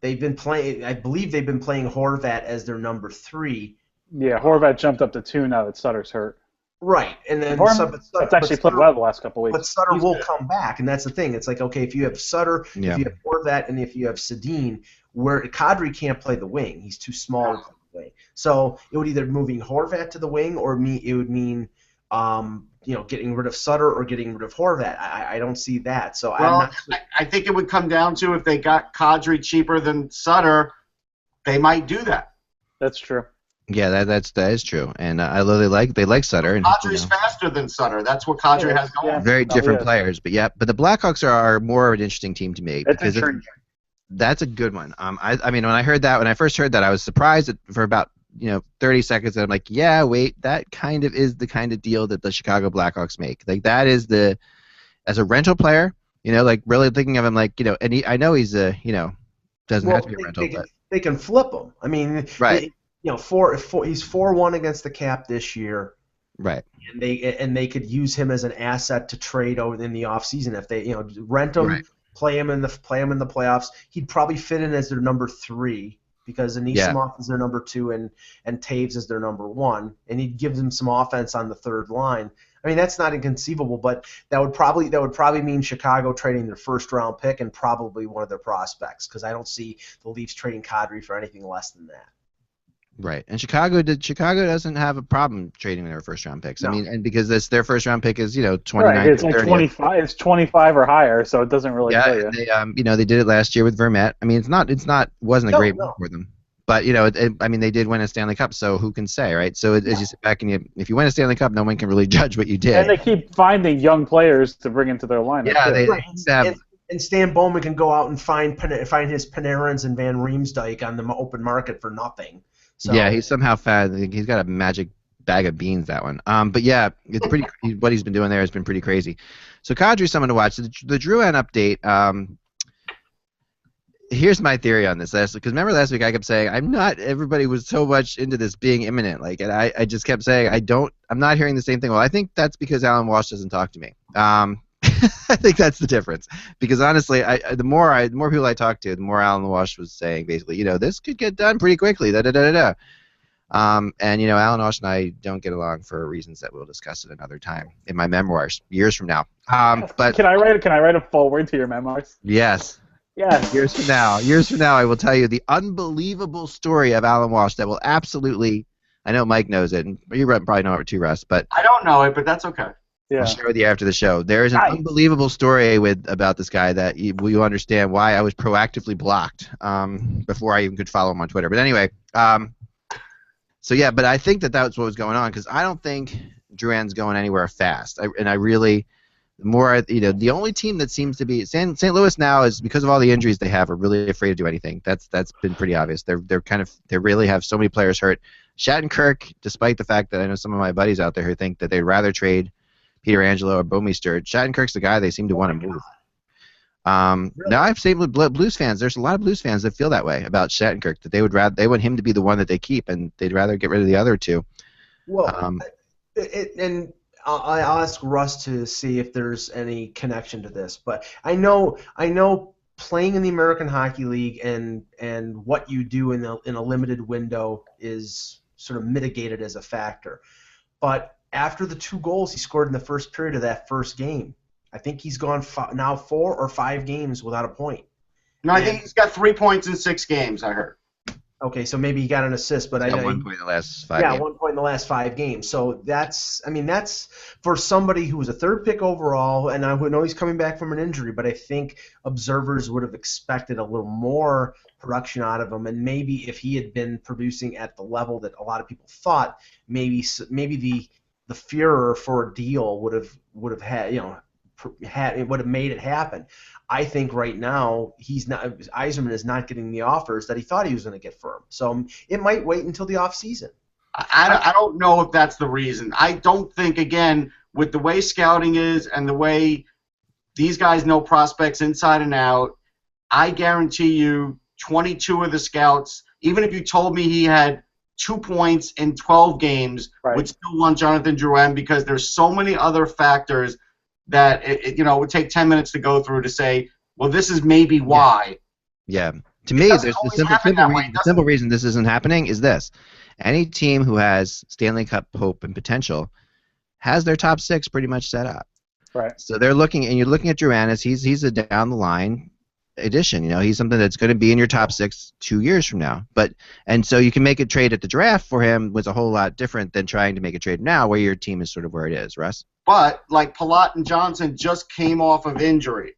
I believe they've been playing Horvat as their number 3. Yeah, Horvat jumped up to 2 now that Sutter's hurt. Right, and then that's actually played well the last couple of weeks. But Sutter will come back, and that's the thing. It's like, okay, if you have Sutter, if you have Horvat, and if you have Sedin, where Kadri can't play the wing, he's too small to play the wing. So it would either moving Horvat to the wing, or it would mean getting rid of Sutter or getting rid of Horvat. I don't see that. So I think it would come down to if they got Kadri cheaper than Sutter, they might do that. That's true. Yeah, that is true. And I know they like Sutter. And Kadri's faster than Sutter. That's what Kadri has going. Very different players, but the Blackhawks are more of an interesting team to me because that's a good one. I mean, when I first heard that, I was surprised for about 30 seconds, and I'm like, yeah, wait, that kind of is the kind of deal that the Chicago Blackhawks make. Like that is as a rental player, like really thinking of him like, and I know he's doesn't have to be a rental, but they can flip him. I mean, right. He's 4-1 against the cap this year. Right. And they could use him as an asset to trade over in the offseason if they rent him, right. play him in the playoffs. He'd probably fit in as their number 3. Because Anisimov is their number 2 and Taves is their number 1, and he'd give them some offense on the third line. I mean, that's not inconceivable, but that would probably mean Chicago trading their first-round pick and probably one of their prospects, because I don't see the Leafs trading Kadri for anything less than that. Right, and Chicago doesn't have a problem trading their first round picks. No. I mean, and because their first round pick is 29th Right, it's or like 30th. 25. It's 25 or higher, so it doesn't really Yeah, tell you. and they they did it last year with Vermette. I mean, wasn't a great move No. for them, but I mean, they did win a Stanley Cup, so who can say, right? So as you sit back and if you win a Stanley Cup, no one can really judge what you did. And they keep finding young players to bring into their lineup. Yeah, too. And Stan Bowman can go out and find his Panarins and Van Riemsdyk on the open market for nothing. So. Yeah, he's somehow found. He's got a magic bag of beans, that one. But yeah, it's pretty. What he's been doing there has been pretty crazy. So Kadri's someone to watch. The Drouin update. Here's my theory on this. Because remember last week I kept saying everybody was so much into this being imminent. And I just kept saying I'm not hearing the same thing. Well, I think that's because Alan Walsh doesn't talk to me. I think that's the difference. Because honestly, the more people I talk to, the more Alan Walsh was saying basically, this could get done pretty quickly. And Alan Walsh and I don't get along for reasons that we'll discuss at another time in my memoirs years from now. But can I write a foreword to your memoirs? Yes. Yes. Years from now, I will tell you the unbelievable story of Alan Walsh that will absolutely. I know Mike knows it, and you probably know it too, Russ. But I don't know it, but that's okay. Yeah. I'll share with you after the show. There is an unbelievable story about this guy that you understand why I was proactively blocked before I even could follow him on Twitter. But anyway, so yeah, but I think that's what was going on because I don't think Drouin's going anywhere fast. The only team that seems to be St. Louis now is because of all the injuries they have are really afraid to do anything. That's been pretty obvious. They really have so many players hurt. Shattenkirk, despite the fact that I know some of my buddies out there who think that they'd rather trade Peter Angelo or Bouwmeester, Shattenkirk's the guy they seem to want to move. Really? Now I've seen with Blues fans, there's a lot of Blues fans that feel that way about Shattenkirk, that they want him to be the one that they keep, and they'd rather get rid of the other two. Well, I'll ask Russ to see if there's any connection to this, but I know playing in the American Hockey League and what you do in a limited window is sort of mitigated as a factor. But after the 2 goals he scored in the first period of that first game, I think he's gone now 4 or 5 games without a point. No, I think he's got 3 points in 6 games, I heard. Okay, so maybe he got an assist, but At 1 point in the last 5 games. Yeah, 1 point in the last 5 games. So that's for somebody who was a 3rd pick overall, and I know he's coming back from an injury, but I think observers would have expected a little more production out of him, and maybe if he had been producing at the level that a lot of people thought, maybe the Führer for a deal would have had it would have made it happen. I think right now Yzerman is not getting the offers that he thought he was going to get for him. So it might wait until the off season. I don't know if that's the reason. I don't think, again, with the way scouting is and the way these guys know prospects inside and out, I guarantee you 22 of the scouts, even if you told me he had 2 points in 12 games, would still want Jonathan Drouin because there's so many other factors that it would take 10 minutes to go through to say, well, this is maybe why. Yeah. To me, there's the simple reason this isn't happening is this. Any team who has Stanley Cup hope and potential has their top 6 pretty much set up. Right. So they're looking, and you're looking at Drouin as he's a down-the-line addition. He's something that's going to be in your top 6 2 years from now. And so you can make a trade at the draft for him was a whole lot different than trying to make a trade now where your team is sort of where it is, Russ. But, like, Palat and Johnson just came off of injury.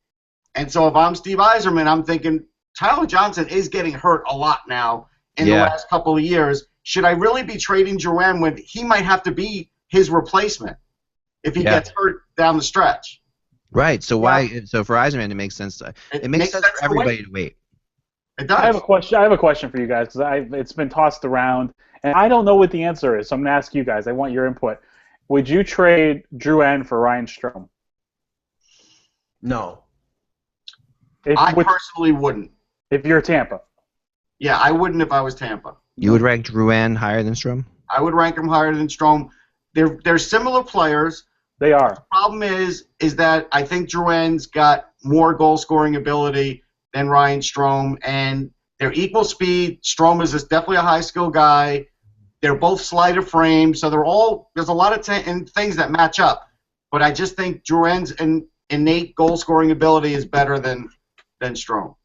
And so if I'm Steve Yzerman, I'm thinking Tyler Johnson is getting hurt a lot now in the last couple of years. Should I really be trading Drouin when he might have to be his replacement if he gets hurt down the stretch? Right. So why? So for Yzerman, it makes sense. It makes sense for everybody to wait. It does. I have a question for you guys because it's been tossed around, and I don't know what the answer is. So I'm going to ask you guys. I want your input. Would you trade Drouin for Ryan Strome? No. I personally wouldn't. If you're Tampa. Yeah, I wouldn't if I was Tampa. You would rank Drouin higher than Strome? I would rank him higher than Strome. They're similar players. They are. The problem is that I think Drouin's got more goal-scoring ability than Ryan Strome, and they're equal speed. Strome is definitely a high-skill guy. They're both slight of frame, so there's a lot of things that match up. But I just think Drouin's innate goal-scoring ability is better than Strome.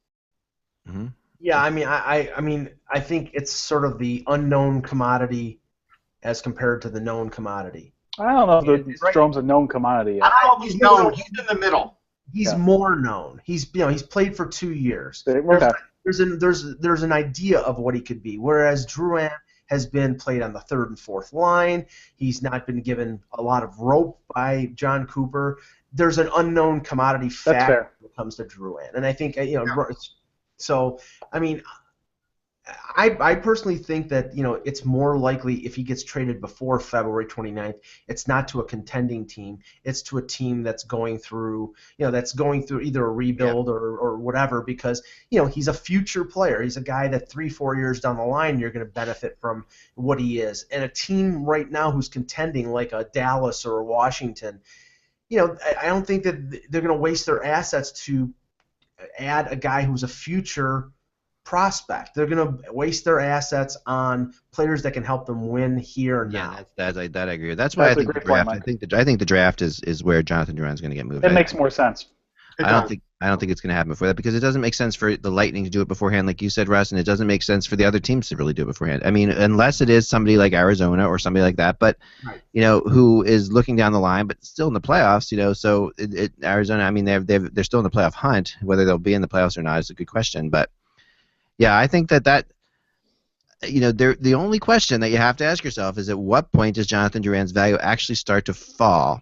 Mm-hmm. Yeah, I think it's sort of the unknown commodity as compared to the known commodity. I don't know if Right. Strome's a known commodity I yet. don't know if he's known. He's in the middle. He's Yeah. more known. He's played for 2 years. Okay. There's an idea of what he could be. Whereas Drouin has been played on the third and fourth line. He's not been given a lot of rope by John Cooper. There's an unknown commodity factor when it comes to Drouin, and I think So I mean, I personally think that it's more likely if he gets traded before February 29th, it's not to a contending team, it's to a team that's going through either a rebuild or whatever, because he's a future player. He's a guy that 3-4 years down the line you're going to benefit from what he is. And a team right now who's contending like a Dallas or a Washington, I don't think that they're going to waste their assets to add a guy who's a future prospect. They're going to waste their assets on players that can help them win here and now. Yeah, that I agree with. That's why I think the draft. I think the draft is where Jonathan Drouin's going to get moved. It makes more sense. I don't think it's going to happen before that, because it doesn't make sense for the Lightning to do it beforehand, like you said, Russ, and it doesn't make sense for the other teams to really do it beforehand. I mean, unless it is somebody like Arizona or somebody like that, but who is looking down the line, but still in the playoffs. So Arizona, I mean, they're still in the playoff hunt. Whether they'll be in the playoffs or not is a good question, but. Yeah, I think that the only question that you have to ask yourself is, at what point does Jonathan Drouin's value actually start to fall?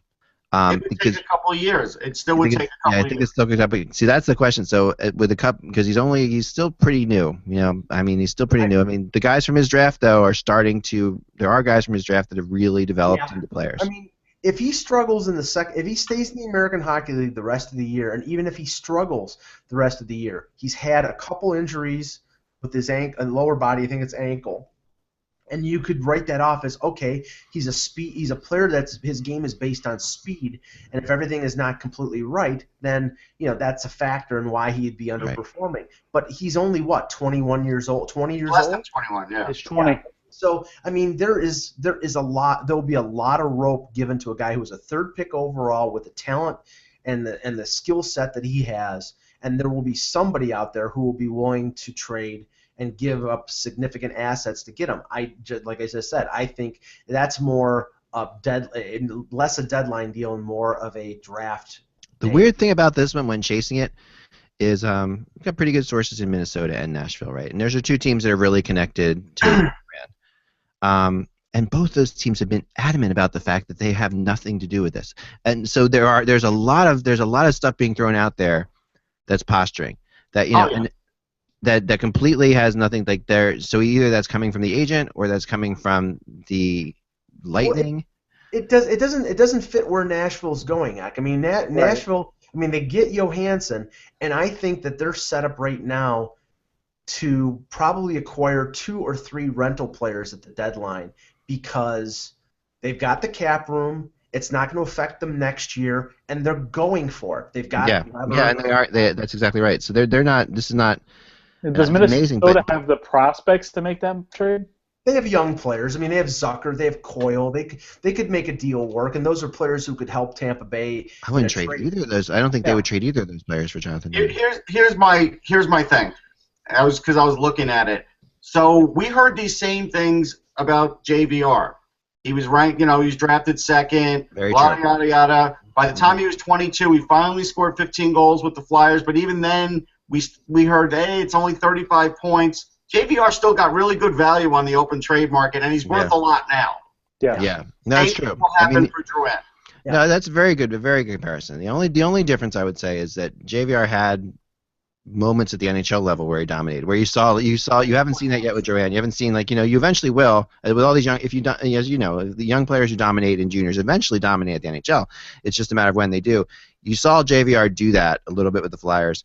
It would take a couple of years. It still would take a couple of years. I think it's still going to. See, that's the question. So with the cup, because he's still pretty new. He's still pretty new. I mean, the guys from his draft though are starting to. There are guys from his draft that have really developed into players. I mean, if he struggles in if he stays in the American Hockey League the rest of the year, and even if he struggles the rest of the year, he's had a couple injuries with his lower body. I think it's ankle, and you could write that off as, okay, he's a player that's his game is based on speed, and if everything is not completely right, then that's a factor in why he'd be underperforming. Right. But he's only 21 years old, 20 years Less old. Than 21, yeah. He's 20. Yeah. So I mean, there will be a lot of rope given to a guy who was a third pick overall with the talent and the skill set that he has. And there will be somebody out there who will be willing to trade and give up significant assets to get him. Like I just said, I think that's more less a deadline deal and more of a draft. The weird thing about this one, when chasing it, is we've got pretty good sources in Minnesota and Nashville, right? And there's are two teams that are really connected to the brand. And both those teams have been adamant about the fact that they have nothing to do with this. And so there's a lot of stuff being thrown out there that's posturing, that and that completely has nothing like there. So either that's coming from the agent or that's coming from the Lightning. Well, it doesn't fit where Nashville's going. I mean, Nashville. I mean, they get Johansson, and I think that they're set up right now to probably acquire 2 or 3 rental players at the deadline, because they've got the cap room. It's not going to affect them next year, and they're going for it. They've got and they are. That's exactly right. So they're not. This is not. Does Minnesota have the prospects to make them trade? They have young players. I mean, they have Zucker, they have Coyle. They could make a deal work, and those are players who could help Tampa Bay. I wouldn't trade either of those. I don't think they would trade either of those players for Jonathan. Here's my thing. Because I was looking at it. So we heard these same things about JVR. He was ranked, he was drafted second, yada, yada. By the time he was 22, he finally scored 15 goals with the Flyers. But even then, we heard, hey, it's only 35 points. JVR still got really good value on the open trade market, and he's worth a lot now. Yeah. No, that's true. What happened for Drouin? Yeah. No, that's a very good comparison. The only difference I would say is that JVR had moments at the NHL level where he dominated, where you haven't seen that yet with Drouin. You haven't seen, you eventually will with all these young, as you know, the young players who dominate in juniors eventually dominate at the NHL. It's just a matter of when they do. You saw JVR do that a little bit with the Flyers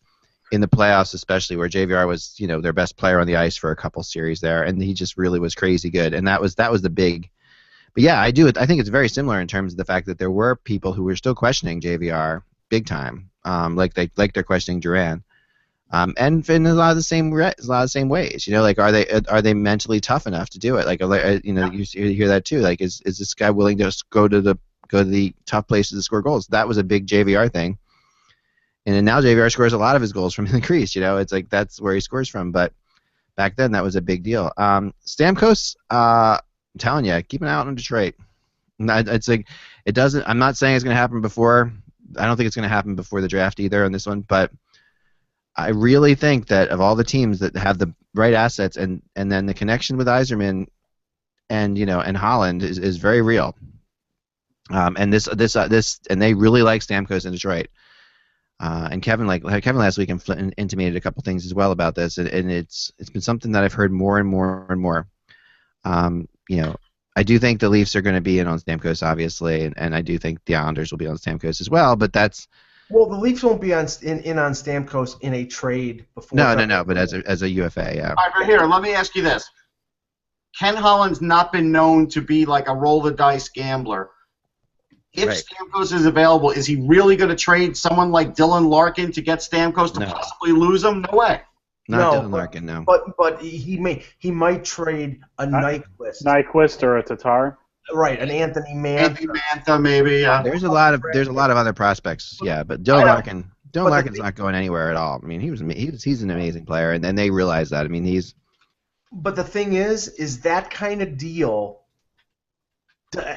in the playoffs, especially, where JVR was their best player on the ice for a couple series there, and he just really was crazy good, and that was the big. But yeah, I think it's very similar in terms of the fact that there were people who were still questioning JVR big time, like they're questioning Drouin. And in a lot of the same ways, are they mentally tough enough to do it? You hear that too. Like, is this guy willing to go to the tough places to score goals? That was a big JVR thing, and then now JVR scores a lot of his goals from the crease. It's like that's where he scores from. But back then that was a big deal. Stamkos, I'm telling you, keep an eye out on Detroit. It's like it doesn't. I'm not saying it's going to happen before. I don't think it's going to happen before the draft either on this one, but I really think that of all the teams that have the right assets and then the connection with Yzerman and Holland is very real. And this and they really like Stamkos in Detroit. And Kevin last week intimated a couple things as well about this, and it's been something that I've heard more and more and more. I do think the Leafs are going to be in on Stamkos, obviously, and I do think the Islanders will be on Stamkos as well. But that's well, the Leafs won't be in on Stamkos in a trade before. No, but as a UFA, yeah. All right, but here, let me ask you this: Ken Holland's not been known to be like a roll the dice gambler. If Stamkos is available, is he really going to trade someone like Dylan Larkin to get Stamkos to possibly lose him? No way. Not Dylan Larkin, no. But he might trade a Nyquist or a Tatar. Right, an Anthony Mantha. Anthony Mantha, maybe. Yeah. There's a lot of other prospects, yeah, but Dylan Larkin's not going anywhere at all. I mean, he's an amazing player, and they realize that. I mean, he's. But the thing is that kind of deal.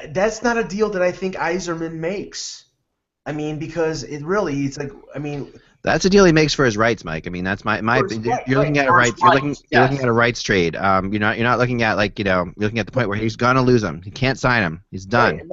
That's not a deal that I think Yzerman makes. I mean, because it's like, I mean. That's a deal he makes for his rights, Mike. I mean, that's my. You're looking at a rights. You're looking at a rights trade. You're not looking at you're looking at the point where he's gonna lose him. He can't sign him. He's done. Right.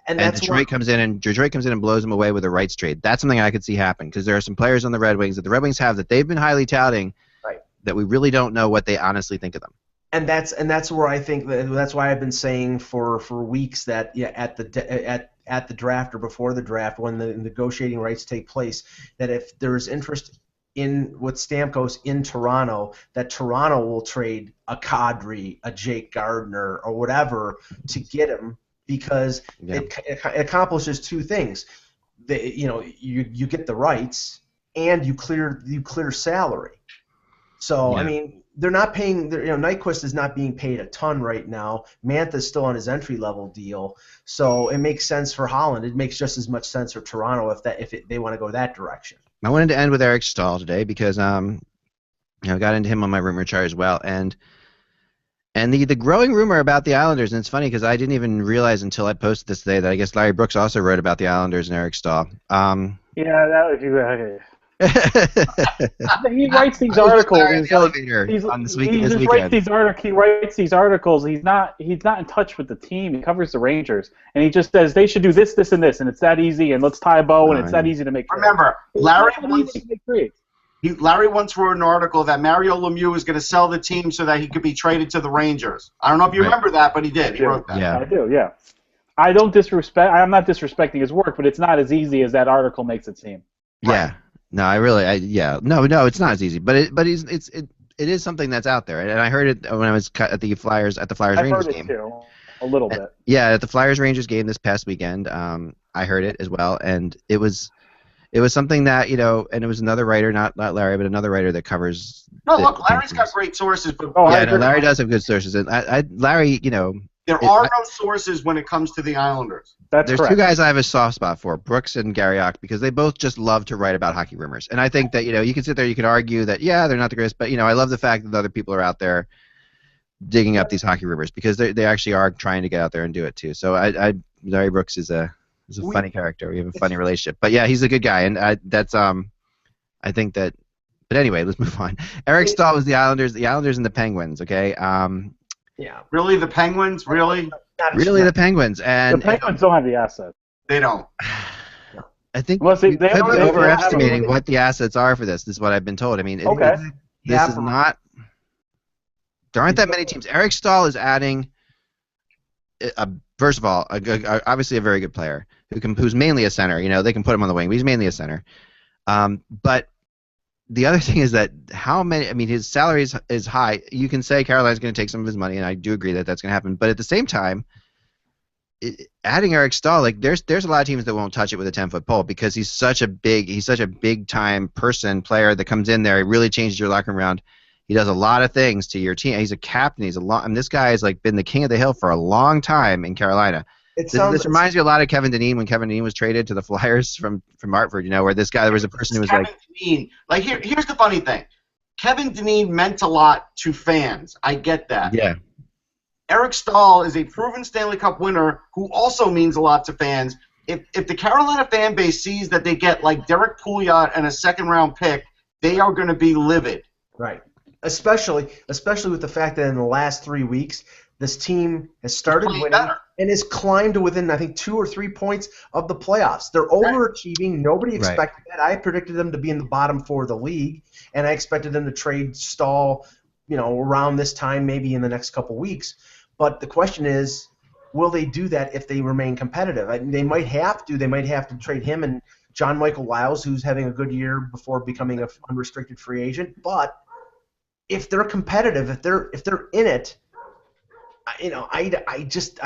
And Detroit comes in and blows him away with a rights trade. That's something I could see happen because there are some players on the Red Wings that the Red Wings have that they've been highly touting. Right. That we really don't know what they honestly think of them. And that's where I think that's why I've been saying for weeks that at the draft or before the draft when the negotiating rights take place, that if there is interest with Stamkos in Toronto, that Toronto will trade a Kadri, a Jake Gardiner, or whatever to get him because it accomplishes two things. You get the rights and you clear salary. So I mean. They're not paying. Nyquist is not being paid a ton right now. Mantha's still on his entry-level deal, so it makes sense for Holland. It makes just as much sense for Toronto if they want to go that direction. I wanted to end with Eric Staal today because I got into him on my rumor chart as well, and the growing rumor about the Islanders, and it's funny because I didn't even realize until I posted this today that I guess Larry Brooks also wrote about the Islanders and Eric Staal. He writes these articles. He writes these articles. He's not in touch with the team. He covers the Rangers, and he just says they should do this, this, and this, and it's that easy. And let's tie a bow, and it's that easy to make. Remember, Larry once wrote an article that Mario Lemieux is going to sell the team so that he could be traded to the Rangers. I don't know if you remember that, but he did. He wrote that. Yeah, I do. Yeah, I'm not disrespecting his work, but it's not as easy as that article makes it seem. Yeah. No, it's not as easy, but it is something that's out there, and I heard it when I was at the Flyers Rangers game. Too, a little bit. Yeah, at the Flyers Rangers game this past weekend, I heard it as well, and it was something that and it was another writer, not Larry, but another writer that covers. No, look, Larry's got great sources, but Larry does have good sources, and Larry, there are no sources when it comes to the Islanders. There's correct. Two guys I have a soft spot for, Brooks and Garriock, because they both just love to write about hockey rumors. And I think that, you can sit there, you can argue that, they're not the greatest, but, I love the fact that other people are out there digging up these hockey rumors because they actually are trying to get out there and do it too. So Larry Brooks is a funny character. We have a funny relationship. But yeah, he's a good guy, and I think that. But anyway, let's move on. Eric Staal was the Islanders and the Penguins. Okay. Yeah. Really, the Penguins? Really? Really, the Penguins. And the Penguins don't have the assets. They don't. I think we could be overestimating what the assets are for this. This is what I've been told. I mean, this is not. There aren't that many teams. Eric Staal is adding. First of all, obviously a very good player who's mainly a center. They can put him on the wing, but he's mainly a center. But the other thing is that his salary is high. You can say Carolina's going to take some of his money, and I do agree that that's going to happen. But at the same time, adding Eric Staal, there's a lot of teams that won't touch it with a 10-foot pole because he's such a big time player that comes in there. He really changes your locker room around. He does a lot of things to your team. He's a captain. This guy has been the king of the hill for a long time in Carolina. This reminds me a lot of Kevin Dineen when Kevin Dineen was traded to the Flyers from Hartford. Where this guy there was a person who was Kevin Dineen. Here's the funny thing. Kevin Dineen meant a lot to fans. I get that. Yeah. Eric Staal is a proven Stanley Cup winner who also means a lot to fans. If the Carolina fan base sees that they get like Derek Pouliot and a second-round pick, they are going to be livid. Right. Especially with the fact that in the last 3 weeks, this team has started winning and has climbed to within, I think, 2 or 3 points of the playoffs. They're overachieving. Nobody expected that. I predicted them to be in the bottom 4 of the league, and I expected them to trade Staal, around this time, maybe in the next couple weeks. But the question is, will they do that if they remain competitive? They might have to. They might have to trade him and John Michael Lyles, who's having a good year before becoming an unrestricted free agent. But if they're competitive, if they're in it, I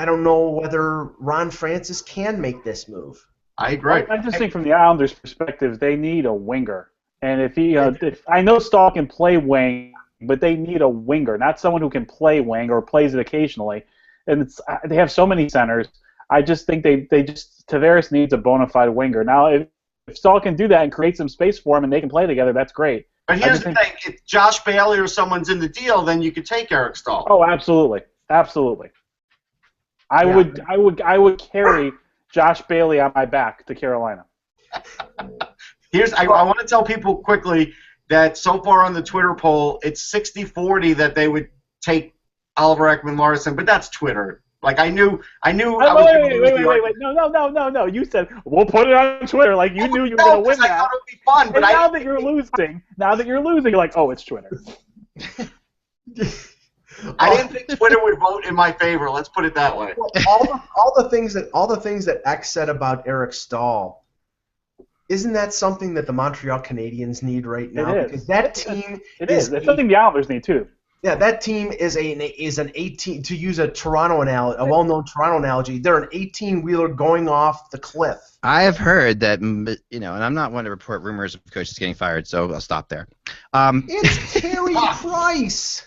don't know whether Ron Francis can make this move. I agree. I just think from the Islanders' perspective, they need a winger, and if I know Staal can play wing, but they need a winger, not someone who can play wing or plays it occasionally. And they have so many centers. I just think Tavares needs a bona fide winger. Now, if Staal can do that and create some space for him and they can play together, that's great. But here's the thing: if Josh Bailey or someone's in the deal, then you could take Eric Staal. Oh, absolutely. I would carry Josh Bailey on my back to Carolina. I want to tell people quickly that so far on the Twitter poll, it's 60-40 that they would take Oliver Ekman-Larsson, but that's Twitter. Like I knew. Wait! No! You said we'll put it on Twitter. Like you knew you were going to win that. I thought it would be fun, but now that you're losing, you're like, oh, it's Twitter. I didn't think Twitter would vote in my favor. Let's put it that way. Well, all the things that X said about Eric Staal, isn't that something that the Montreal Canadiens need right now? It is. Because that team It's something the Islanders need too. Yeah, that team is an 18, to use a well-known Toronto analogy. They're an 18-wheeler going off the cliff. I have heard that, and I'm not one to report rumors of coaches getting fired, so I'll stop there. It's Carey Price.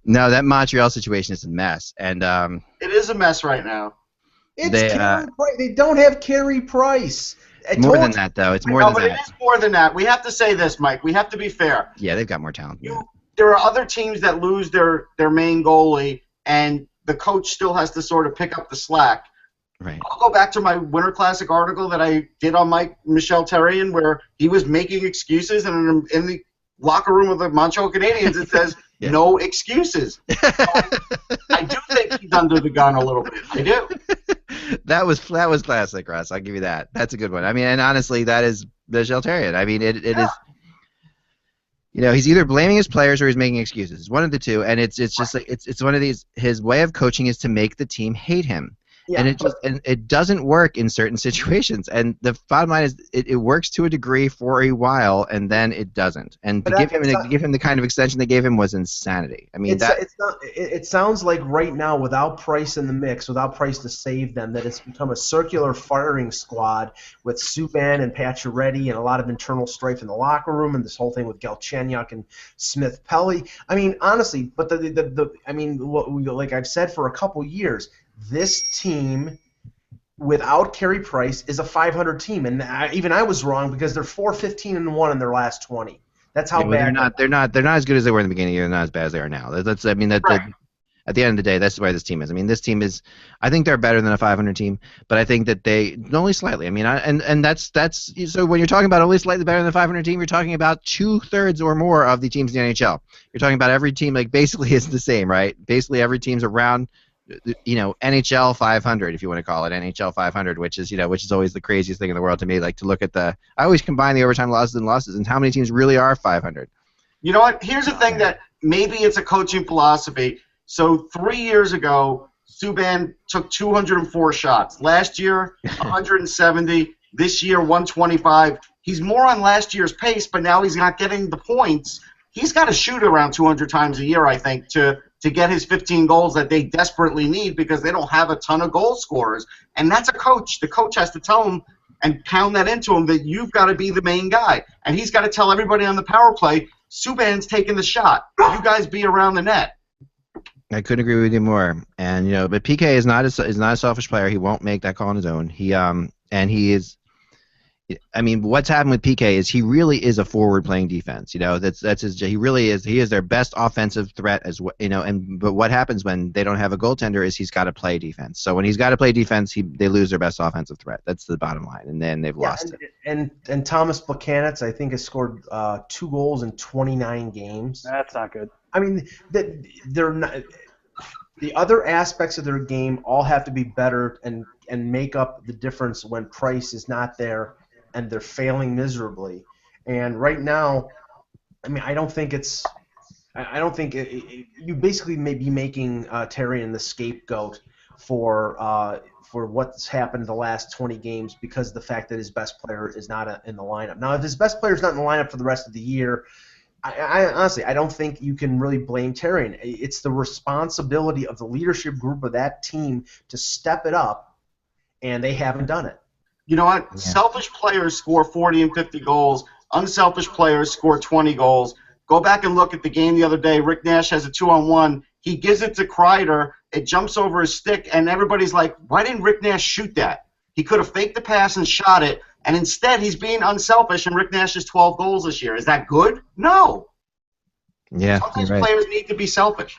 No, that Montreal situation is a mess, and it is a mess right now. It's Carey Price. They don't have Carey Price. More than that, though. It's more than that. But it is more than that. We have to say this, Mike. We have to be fair. Yeah, they've got more talent. There are other teams that lose their main goalie, and the coach still has to sort of pick up the slack. Right. I'll go back to my Winter Classic article that I did on Michel Therrien, where he was making excuses, and in the locker room of the Montreal Canadiens, it says no excuses. I do think he's under the gun a little bit. I do. That was classic, Russ. I'll give you that. That's a good one. I mean, and honestly, that is Michel Therrien. I mean, it is. He's either blaming his players or he's making excuses. It's one of the two, and it's just like it's one of these. His way of coaching is to make the team hate him, and it doesn't work in certain situations. And the bottom line is, it works to a degree for a while, and then it doesn't. And to give him the kind of extension they gave him was insanity. I mean, it sounds like right now, without Price in the mix, without Price to save them, that it's become a circular firing squad with Subban and Pacioretty and a lot of internal strife in the locker room, and this whole thing with Galchenyuk and Smith-Pelly. I mean, honestly, but like I've said for a couple years, this team without Carey Price is a 500 team, and even I was wrong because they're 4-15-1 in their last 20. That's how bad they're not as good as they were in the beginning of the year. They're not as bad as they are now. At the end of the day, that's why this team is. I mean, this team is. I think they're better than a 500 team, but I think that they only slightly. I mean, and that's so when you're talking about only slightly better than a 500 team, you're talking about 2/3 or more of the teams in the NHL. You're talking about every team basically is the same, right? Basically, every team's around. NHL 500, if you want to call it NHL 500, which is always the craziest thing in the world to me. Like to look at I always combine the overtime losses and how many teams really are 500. You know what? Here's the thing that maybe it's a coaching philosophy. So 3 years ago, Subban took 204 shots. Last year, 170. This year, 125. He's more on last year's pace, but now he's not getting the points. He's got to shoot around 200 times a year, I think, to get his 15 goals that they desperately need because they don't have a ton of goal scorers. And that's a coach. The coach has to tell him and pound that into him that you've got to be the main guy. And he's got to tell everybody on the power play, Subban's taking the shot. You guys be around the net. I couldn't agree with you more. And but PK is not a selfish player. He won't make that call on his own. He is. I mean, what's happened with PK is he really is a forward-playing defense. That's his. He really is. He is their best offensive threat as well. But what happens when they don't have a goaltender is he's got to play defense. So when he's got to play defense, they lose their best offensive threat. That's the bottom line, and then they've lost it. And Thomas Plekanec, I think, has scored 2 goals in 29 games. That's not good. I mean, they're not. The other aspects of their game all have to be better and make up the difference when Price is not there and they're failing miserably. And right now, I mean, I don't think you basically may be making Therrien the scapegoat for what's happened the last 20 games because of the fact that his best player is not in the lineup. Now, if his best player is not in the lineup for the rest of the year, I honestly, I don't think you can really blame Therrien. It's the responsibility of the leadership group of that team to step it up, and they haven't done it. You know what? Yeah. Selfish players score 40 and 50 goals. Unselfish players score 20 goals. Go back and look at the game the other day. Rick Nash has a 2-on-1. He gives it to Kreider. It jumps over his stick, and everybody's like, why didn't Rick Nash shoot that? He could have faked the pass and shot it, and instead he's being unselfish, and Rick Nash has 12 goals this year. Is that good? No. Yeah, sometimes right. Players need to be selfish.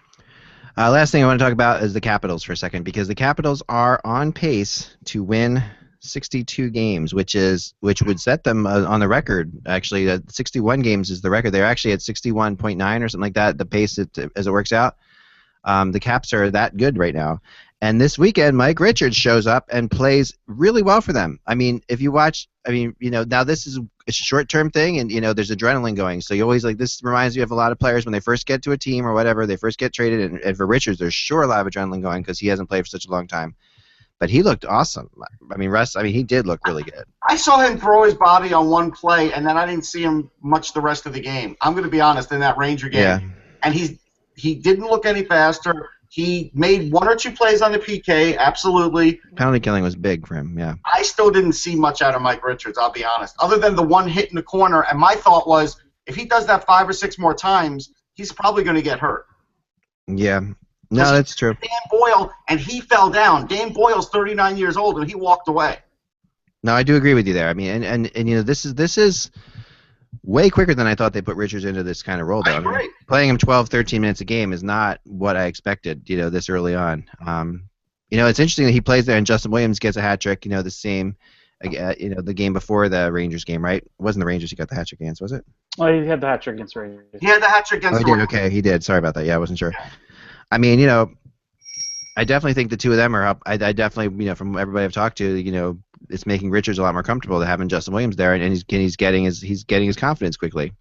Last thing I want to talk about is the Capitals for a second, because the Capitals are on pace to win 62 games, which would set them on the record. Actually, 61 games is the record. They're actually at 61.9 or something like that, the pace as it works out. The Caps are that good right now. And this weekend, Mike Richards shows up and plays really well for them. I mean, if you watch, now this is a short-term thing, and, there's adrenaline going. So you always, this reminds you of a lot of players when they first get to a team or whatever, they first get traded. And for Richards, there's sure a lot of adrenaline going because he hasn't played for such a long time. But he looked awesome. I mean, Russ, he did look really good. I saw him throw his body on one play, and then I didn't see him much the rest of the game. I'm going to be honest, in that Ranger game. Yeah. And he didn't look any faster. He made 1 or 2 plays on the PK, absolutely. Penalty killing was big for him, yeah. I still didn't see much out of Mike Richards, I'll be honest, other than the one hit in the corner. And my thought was, if he does that 5 or 6 more times, he's probably going to get hurt. Yeah. No, that's true. Dan Boyle, and he fell down. Dan Boyle's 39 years old, and he walked away. No, I do agree with you there. I mean, and this is way quicker than I thought they put Richards into this kind of role, though. I agree. Playing him 12, 13 minutes a game is not what I expected, this early on. It's interesting that he plays there and Justin Williams gets a hat trick, the same, the game before the Rangers game, right? It wasn't the Rangers he got the hat trick against, was it? Well, he had the hat trick against Rangers. He had the hat trick against the Rangers. Okay, he did. Sorry about that. Yeah, I wasn't sure. Yeah. I mean, I definitely think the two of them are up. I definitely, from everybody I've talked to, it's making Richards a lot more comfortable to having Justin Williams there, and he's getting his confidence quickly.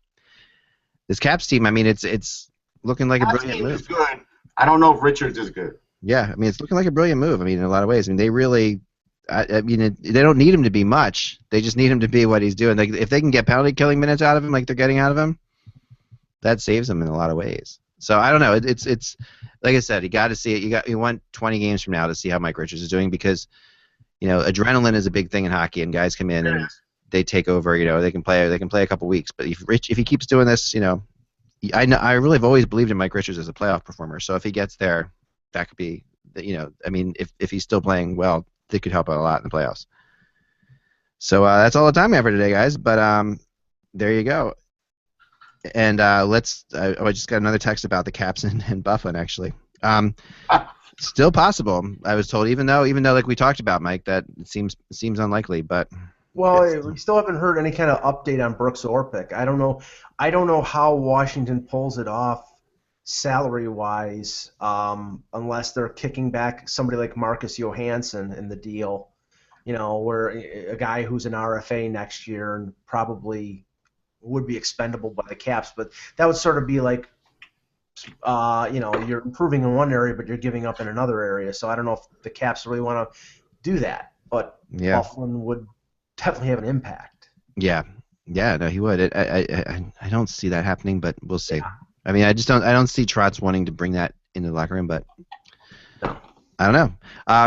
This Caps team, I mean, it's looking like a brilliant move. Is good. I don't know if Richards is good. Yeah, I mean, it's looking like a brilliant move. I mean, in a lot of ways. I mean, they really, they don't need him to be much. They just need him to be what he's doing. Like, if they can get penalty killing minutes out of him, like they're getting out of him, that saves him in a lot of ways. So I don't know. It's like I said, you got to see it. You want 20 games from now to see how Mike Richards is doing because, adrenaline is a big thing in hockey, and guys come in and they take over. They can play a couple weeks, but if he keeps doing this, I really have always believed in Mike Richards as a playoff performer. So if he gets there, that could be, if he's still playing well, they could help out a lot in the playoffs. So that's all the time we have for today, guys. But there you go. And I just got another text about the Caps and Byfuglien, actually. Still possible, I was told, even though like we talked about, Mike, that it seems unlikely, but we still haven't heard any kind of update on Brooks Orpik. I don't know how Washington pulls it off salary-wise, unless they're kicking back somebody like Marcus Johansson in the deal, where a guy who's an RFA next year and probably would be expendable by the Caps, but that would sort of be like, you're improving in one area, but you're giving up in another area. So I don't know if the Caps really want to do that, but Byfuglien would definitely have an impact. Yeah, no, he would. I don't see that happening, but we'll see. Yeah. I mean, I don't see Trotz wanting to bring that into the locker room, but I don't know.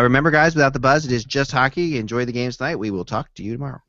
Remember, guys, without the buzz, it is just hockey. Enjoy the games tonight. We will talk to you tomorrow.